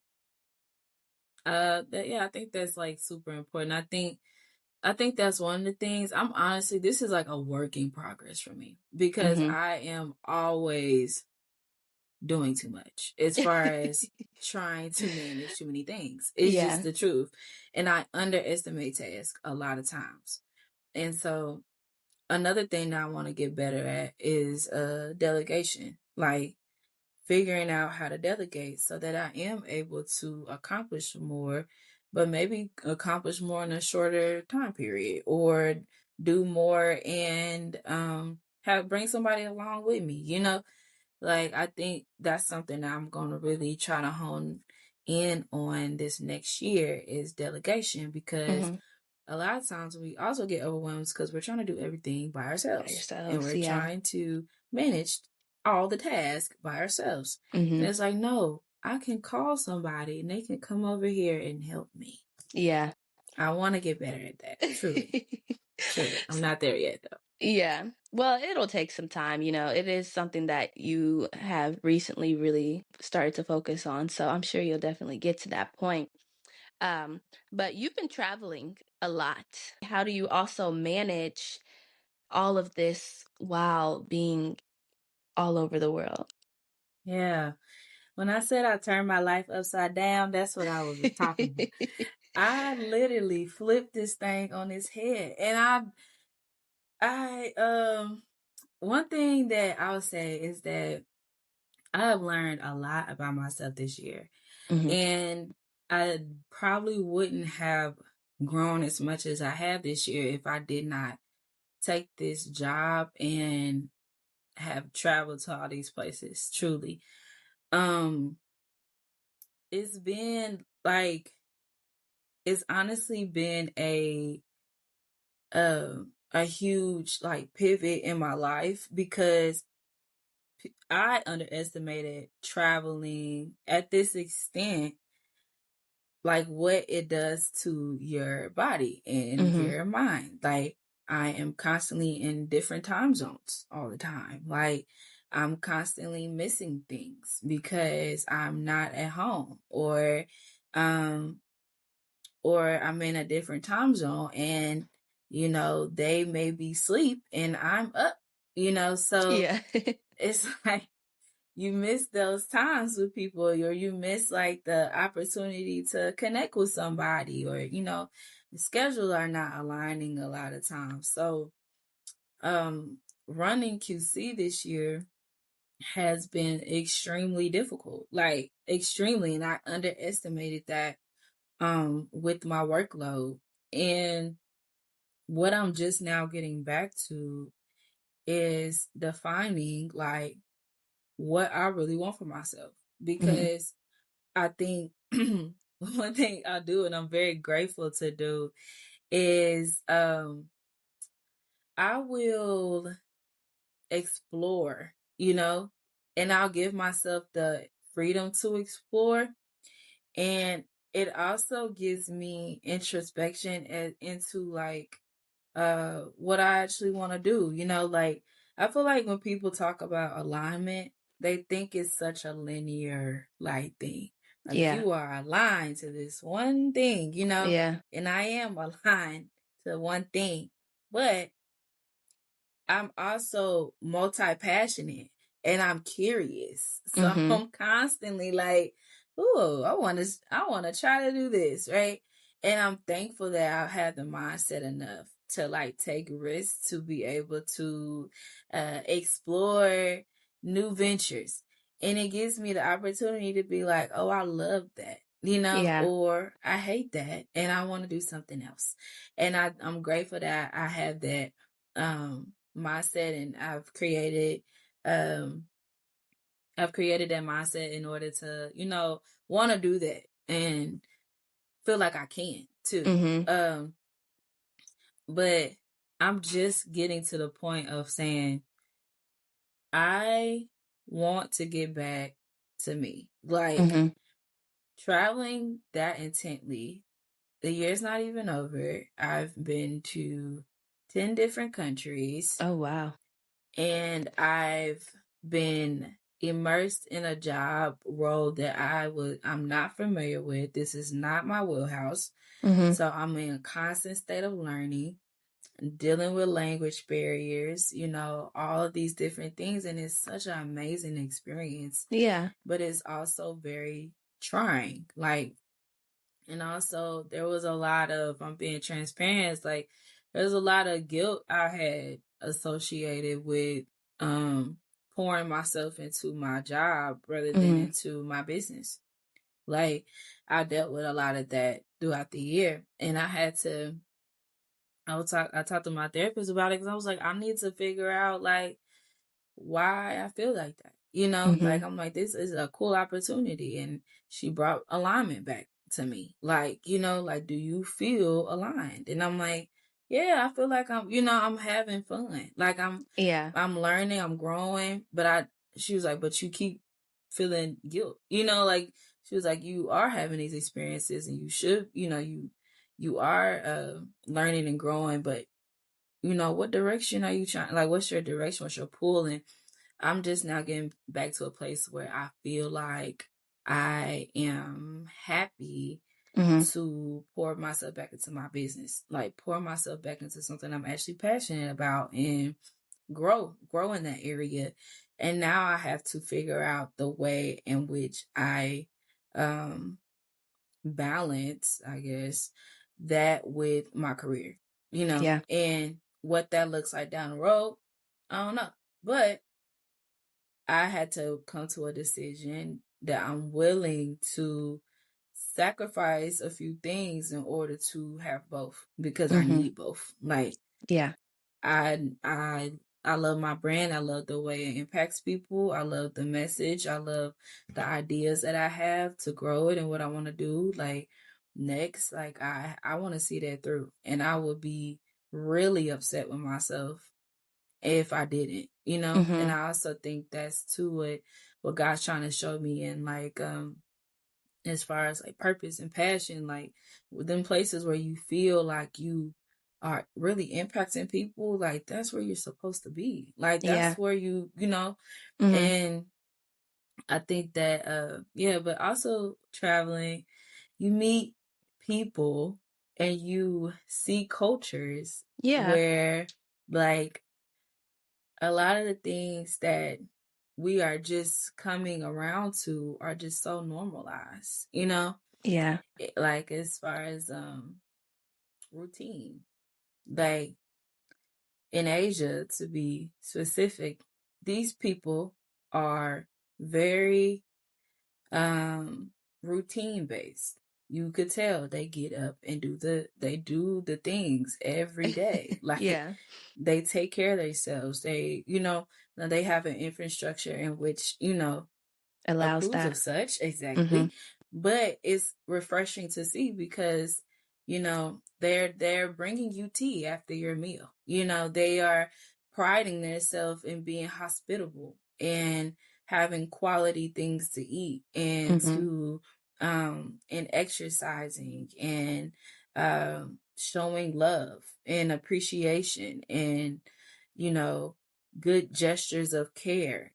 [SPEAKER 2] yeah, I think that's like super important. I think I think that's one of the things. I'm honestly, this is like a work in progress for me because
[SPEAKER 1] Mhm.
[SPEAKER 2] I am always doing too much as far as trying to manage too many things. It's just
[SPEAKER 1] Yeah.
[SPEAKER 2] the truth. And I underestimate tasks a lot of times. And so another thing that I want to get better at is delegation. Like figuring out how to delegate so that I am able to accomplish more, but maybe accomplish more in a shorter time period or do more and have bring somebody along with me, you know? Like I think that's something that I'm gonna really try to hone in on this next year is delegation because
[SPEAKER 1] Mhm.
[SPEAKER 2] a lot of times we also get overwhelmed because we're trying to do everything by
[SPEAKER 1] By
[SPEAKER 2] ourselves and
[SPEAKER 1] yourselves,
[SPEAKER 2] we're
[SPEAKER 1] yeah.
[SPEAKER 2] trying to manage all the tasks by ourselves. And
[SPEAKER 1] Mhm.
[SPEAKER 2] it's like, no, I can call somebody and they can come over here and help me.
[SPEAKER 1] Yeah.
[SPEAKER 2] I want to get better at that. Truly. Truly. I'm not there yet though.
[SPEAKER 1] Yeah. Well, it'll take some time, it is something that you have recently really started to focus on, so I'm sure you'll definitely get to that point. Um, but you've been traveling a lot. How do you also manage all of this while being all over the world?
[SPEAKER 2] Yeah. When I said I turned my life upside down, that's what I was talking about. I literally flipped this thing on its head. And I one thing that I would say is that I have learned a lot about myself this year.
[SPEAKER 1] Mhm.
[SPEAKER 2] And I probably wouldn't have grown as much as I have this year if I did not take this job and have traveled to all these places, truly. Um, it's been like it's honestly been a huge like pivot in my life because I underestimated traveling at this extent, like what it does to your body and
[SPEAKER 1] Mhm.
[SPEAKER 2] your mind. Like I am constantly in different time zones all the time. Like I'm constantly missing things because I'm not at home um or I'm in a different time zone and they may be asleep and I'm up, so
[SPEAKER 1] Yeah.
[SPEAKER 2] it's like you miss those times with people or you miss like the opportunity to connect with somebody or the schedule are not aligning a lot of times. So running QC this year has been extremely difficult, like extremely, and I underestimated that with my workload. And what I'm just now getting back to is defining like what I really want for myself.
[SPEAKER 1] Mhm.
[SPEAKER 2] Because I think one thing I do and I'm very grateful to do is I will explore, and I'll give myself the freedom to explore. And it also gives me introspection into like what I actually want to do. Like I feel like when people talk about alignment, they think it's such a linear like thing. Like
[SPEAKER 1] Yeah.
[SPEAKER 2] you are aligned to this one thing,
[SPEAKER 1] Yeah.
[SPEAKER 2] and I am aligned to one thing. But I'm also multi-passionate and I'm curious. So
[SPEAKER 1] Mhm.
[SPEAKER 2] I'm constantly like, "Ooh, I want to try to do this, right?" And I'm thankful that I have the mindset enough to like take risks to be able to explore new ventures. And it gives me the opportunity to be like, "Oh, I love that."
[SPEAKER 1] Yeah.
[SPEAKER 2] Or I hate that and I want to do something else. And I'm grateful that I have that mindset and um I've created that mindset in order to, want to do that and feel like I can too.
[SPEAKER 1] Mhm.
[SPEAKER 2] But I'm just getting to the point of saying I want to get back to me. Like
[SPEAKER 1] Mhm.
[SPEAKER 2] traveling that intently. The year's not even over. I've been to 10 different countries
[SPEAKER 1] Oh, wow.
[SPEAKER 2] and I've been immersed in a job role that I'm not familiar with. This is not my wheelhouse.
[SPEAKER 1] Mhm.
[SPEAKER 2] So I'm in a constant state of learning, dealing with language barriers, all of these different things. And it's such an amazing experience,
[SPEAKER 1] Yeah.
[SPEAKER 2] but it's also very trying. Like, and also there was a lot of, I'm being transparent, it's like there's a lot of guilt I had associated with pouring myself into my job rather than
[SPEAKER 1] Mhm.
[SPEAKER 2] into my business. Like, I dealt with a lot of that throughout the year, and I talked to my therapist about it because I was like, I need to figure out like why I feel like that. Like,
[SPEAKER 1] Mhm.
[SPEAKER 2] I'm like, this is a cool opportunity. And she brought alignment back to me. Like, like, do you feel aligned? And I'm like, yeah, I feel like I'm having fun. Like,
[SPEAKER 1] Yeah.
[SPEAKER 2] I'm learning, I'm growing. She was like, but you keep feeling guilt, like, she was like, you are having these experiences and you should, you are learning and growing, but what direction are you trying? Like, what's your direction? What's your pull? And I'm just now getting back to a place where I feel like I am happy
[SPEAKER 1] Mhm.
[SPEAKER 2] to pour myself back into my business, like pour myself back into something I'm actually passionate about and grow in that area. And now I have to figure out the way in which I um balance, I guess, that with my career,
[SPEAKER 1] Yeah.
[SPEAKER 2] and what that looks like down the road, I don't know. But I had to come to a decision that I'm willing to sacrifice a few things in order to have both, because I
[SPEAKER 1] Mhm.
[SPEAKER 2] need both. Like,
[SPEAKER 1] Yeah.
[SPEAKER 2] I I I love my brand. I love the way it impacts people. I love the message. I love the ideas that I have to grow it and what I want to do. Like, next, like, I want to see that through. And I would be really upset with myself if I didn't, And
[SPEAKER 1] Mhm.
[SPEAKER 2] I also think that's too what God's trying to show me, and like as far as like purpose and passion, like within places where you feel like you are really impacting people, like that's where you're supposed to be. Like, that's
[SPEAKER 1] Yeah.
[SPEAKER 2] where
[SPEAKER 1] Mhm.
[SPEAKER 2] and I think that yeah, but also traveling, you meet people and you see cultures
[SPEAKER 1] Yeah.
[SPEAKER 2] where, like, a lot of the things that we are just coming around to are just so normalized,
[SPEAKER 1] Yeah.
[SPEAKER 2] like, as far as routine. Like, in Asia, to be specific, these people are very routine based. You could tell they get up and they do the things every day. Like,
[SPEAKER 1] Yeah.
[SPEAKER 2] they take care of themselves. Now they have an infrastructure in which,
[SPEAKER 1] Allows
[SPEAKER 2] approves
[SPEAKER 1] that.
[SPEAKER 2] of such,
[SPEAKER 1] Mhm.
[SPEAKER 2] exactly. But it's refreshing to see because, they're bringing you tea after your meal. They are priding themselves in being hospitable and having quality things to eat, and
[SPEAKER 1] Mhm.
[SPEAKER 2] and exercising, and showing love and appreciation, and you know good gestures of care,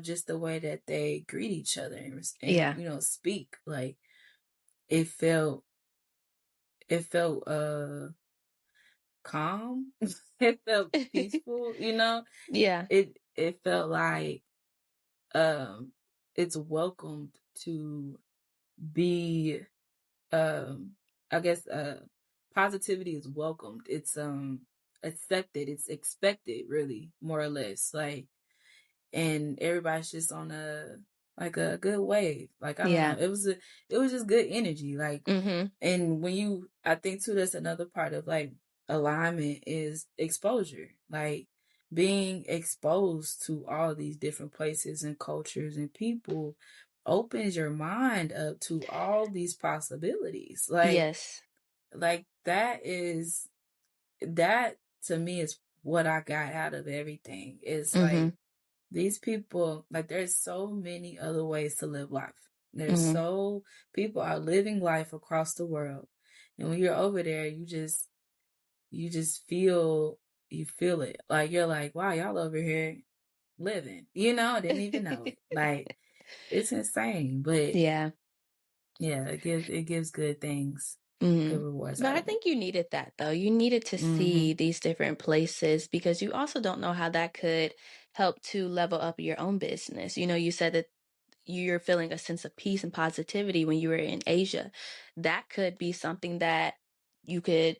[SPEAKER 2] just the way that they greet each other, and
[SPEAKER 1] Yeah.
[SPEAKER 2] speak. Like, it felt calm. It felt peaceful,
[SPEAKER 1] Yeah.
[SPEAKER 2] it felt like um it's welcomed to be, um I guess, positivity is welcomed. It's accepted, it's expected, really, more or less. Like, and everybody's just on a good wave. Like, I don't know.
[SPEAKER 1] Yeah.
[SPEAKER 2] It was just good energy. Like,
[SPEAKER 1] Mhm.
[SPEAKER 2] and I think too, that's another part of like alignment is exposure. Like, being exposed to all these different places and cultures and people opens your mind up to all these possibilities.
[SPEAKER 1] Yes.
[SPEAKER 2] Like, that to me is what I got out of everything. It's like,
[SPEAKER 1] Mhm.
[SPEAKER 2] these people, like, there's so many other ways to live life.
[SPEAKER 1] Mhm.
[SPEAKER 2] People are living life across the world. And when you're over there, you just feel it. Like, you're like, wow, y'all over here. living, you know, didn't even know it. Like, it's insane. But
[SPEAKER 1] Yeah.
[SPEAKER 2] yeah, it gives good things, good
[SPEAKER 1] Mm.
[SPEAKER 2] rewards
[SPEAKER 1] No,
[SPEAKER 2] out
[SPEAKER 1] I
[SPEAKER 2] of it.
[SPEAKER 1] think you needed that though. You needed to
[SPEAKER 2] Mm-hmm.
[SPEAKER 1] see these different places because you also don't know how that could help to level up your own business. You said that you're feeling a sense of peace and positivity when you were in Asia. That could be something that you could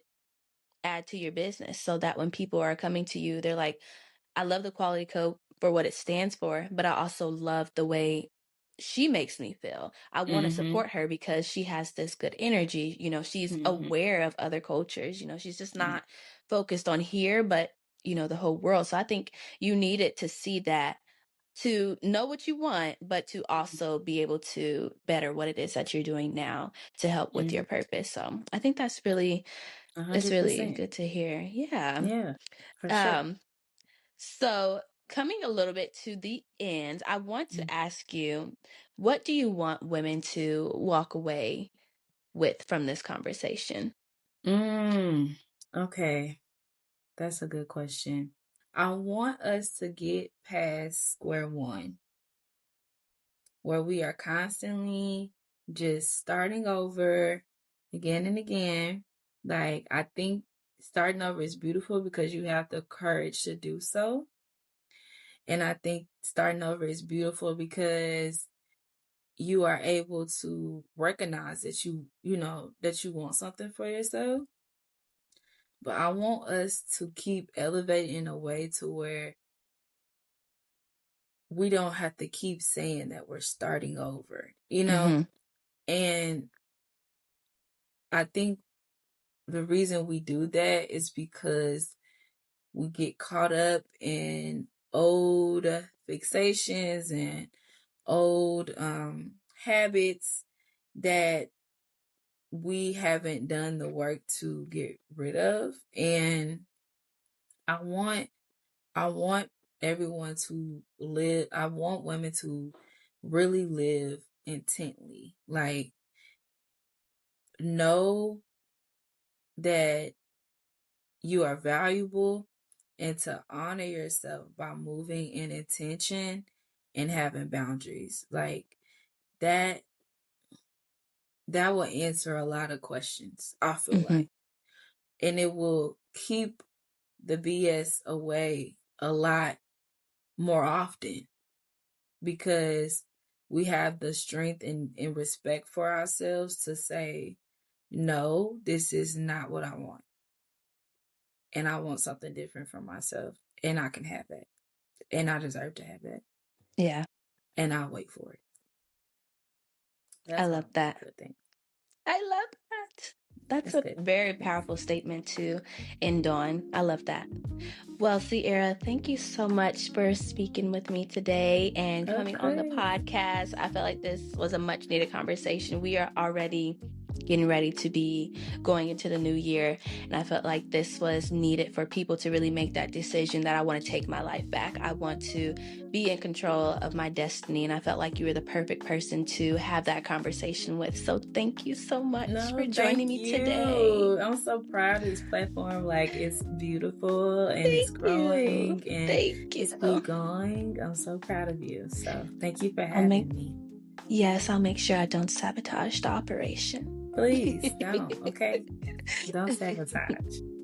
[SPEAKER 1] add to your business so that when people are coming to you, they're like, I love the quality code for what it stands for, but I also love the way she makes me feel. I want to
[SPEAKER 2] Mm-hmm.
[SPEAKER 1] support her because she has this good energy. She's
[SPEAKER 2] Mm-hmm.
[SPEAKER 1] aware of other cultures. She's just not focused on here, but the whole world. So I think you needed to see that to know what you want, but to also be able to better what it is that you're doing now to help with
[SPEAKER 2] Mm-hmm.
[SPEAKER 1] your purpose. So I think it's really
[SPEAKER 2] 100%.
[SPEAKER 1] good to hear. Yeah.
[SPEAKER 2] Yeah, for sure.
[SPEAKER 1] Um, so coming a little bit to the end, I want to ask you, what do you want women to walk away with from this conversation?
[SPEAKER 2] Mm, okay, that's a good question. I want us to get past square one, where we are constantly just starting over again and again. Like, I think starting over is beautiful because you have the courage to do so. And I think starting over is beautiful because you are able to recognize that that you want something for yourself. But I want us to keep elevating in a way to where we don't have to keep saying that we're starting over, you know?
[SPEAKER 1] Mm-hmm.
[SPEAKER 2] And I think the reason we do that is because we get caught up in old fixations and old habits that we haven't done the work to get rid of. And I want I want everyone to live, I want women to really live intently. Like, know that you are valuable and to honor yourself by moving in intention and having boundaries. Like, that that will answer a lot of questions, I feel
[SPEAKER 1] Mm-hmm.
[SPEAKER 2] like. And it will keep the BS away a lot more often because we have the strength and respect for ourselves to say, no, this is not what I want. And I want something different for myself. And I can have that. And I deserve to have that.
[SPEAKER 1] Yeah,
[SPEAKER 2] And I'll wait for it.
[SPEAKER 1] I
[SPEAKER 2] That's what I
[SPEAKER 1] love
[SPEAKER 2] want
[SPEAKER 1] that.
[SPEAKER 2] people to think.
[SPEAKER 1] I love that. That's
[SPEAKER 2] That's
[SPEAKER 1] a
[SPEAKER 2] good.
[SPEAKER 1] very powerful statement to end on. I love that. Well, Ciara, thank you so much for speaking with me today and coming on the
[SPEAKER 2] Okay.
[SPEAKER 1] podcast. I felt like this was a much needed conversation. We are already getting ready to be going into the new year, and I felt like this was needed for people to really make that decision that I want to take my life back. I want to be in control of my destiny, and I felt like you were the perfect person to have that conversation with. So thank you so much for
[SPEAKER 2] No,
[SPEAKER 1] joining
[SPEAKER 2] thank
[SPEAKER 1] me today.
[SPEAKER 2] you. I'm so proud of this platform. Like, it's beautiful and it's
[SPEAKER 1] Thank you.
[SPEAKER 2] growing and
[SPEAKER 1] Thank you.
[SPEAKER 2] it's keep going. I'm so proud of you. So thank you for
[SPEAKER 1] I'll make
[SPEAKER 2] having me.
[SPEAKER 1] Yes, I'll make sure I don't sabotage the operation.
[SPEAKER 2] Please don't, okay? Don't sabotage.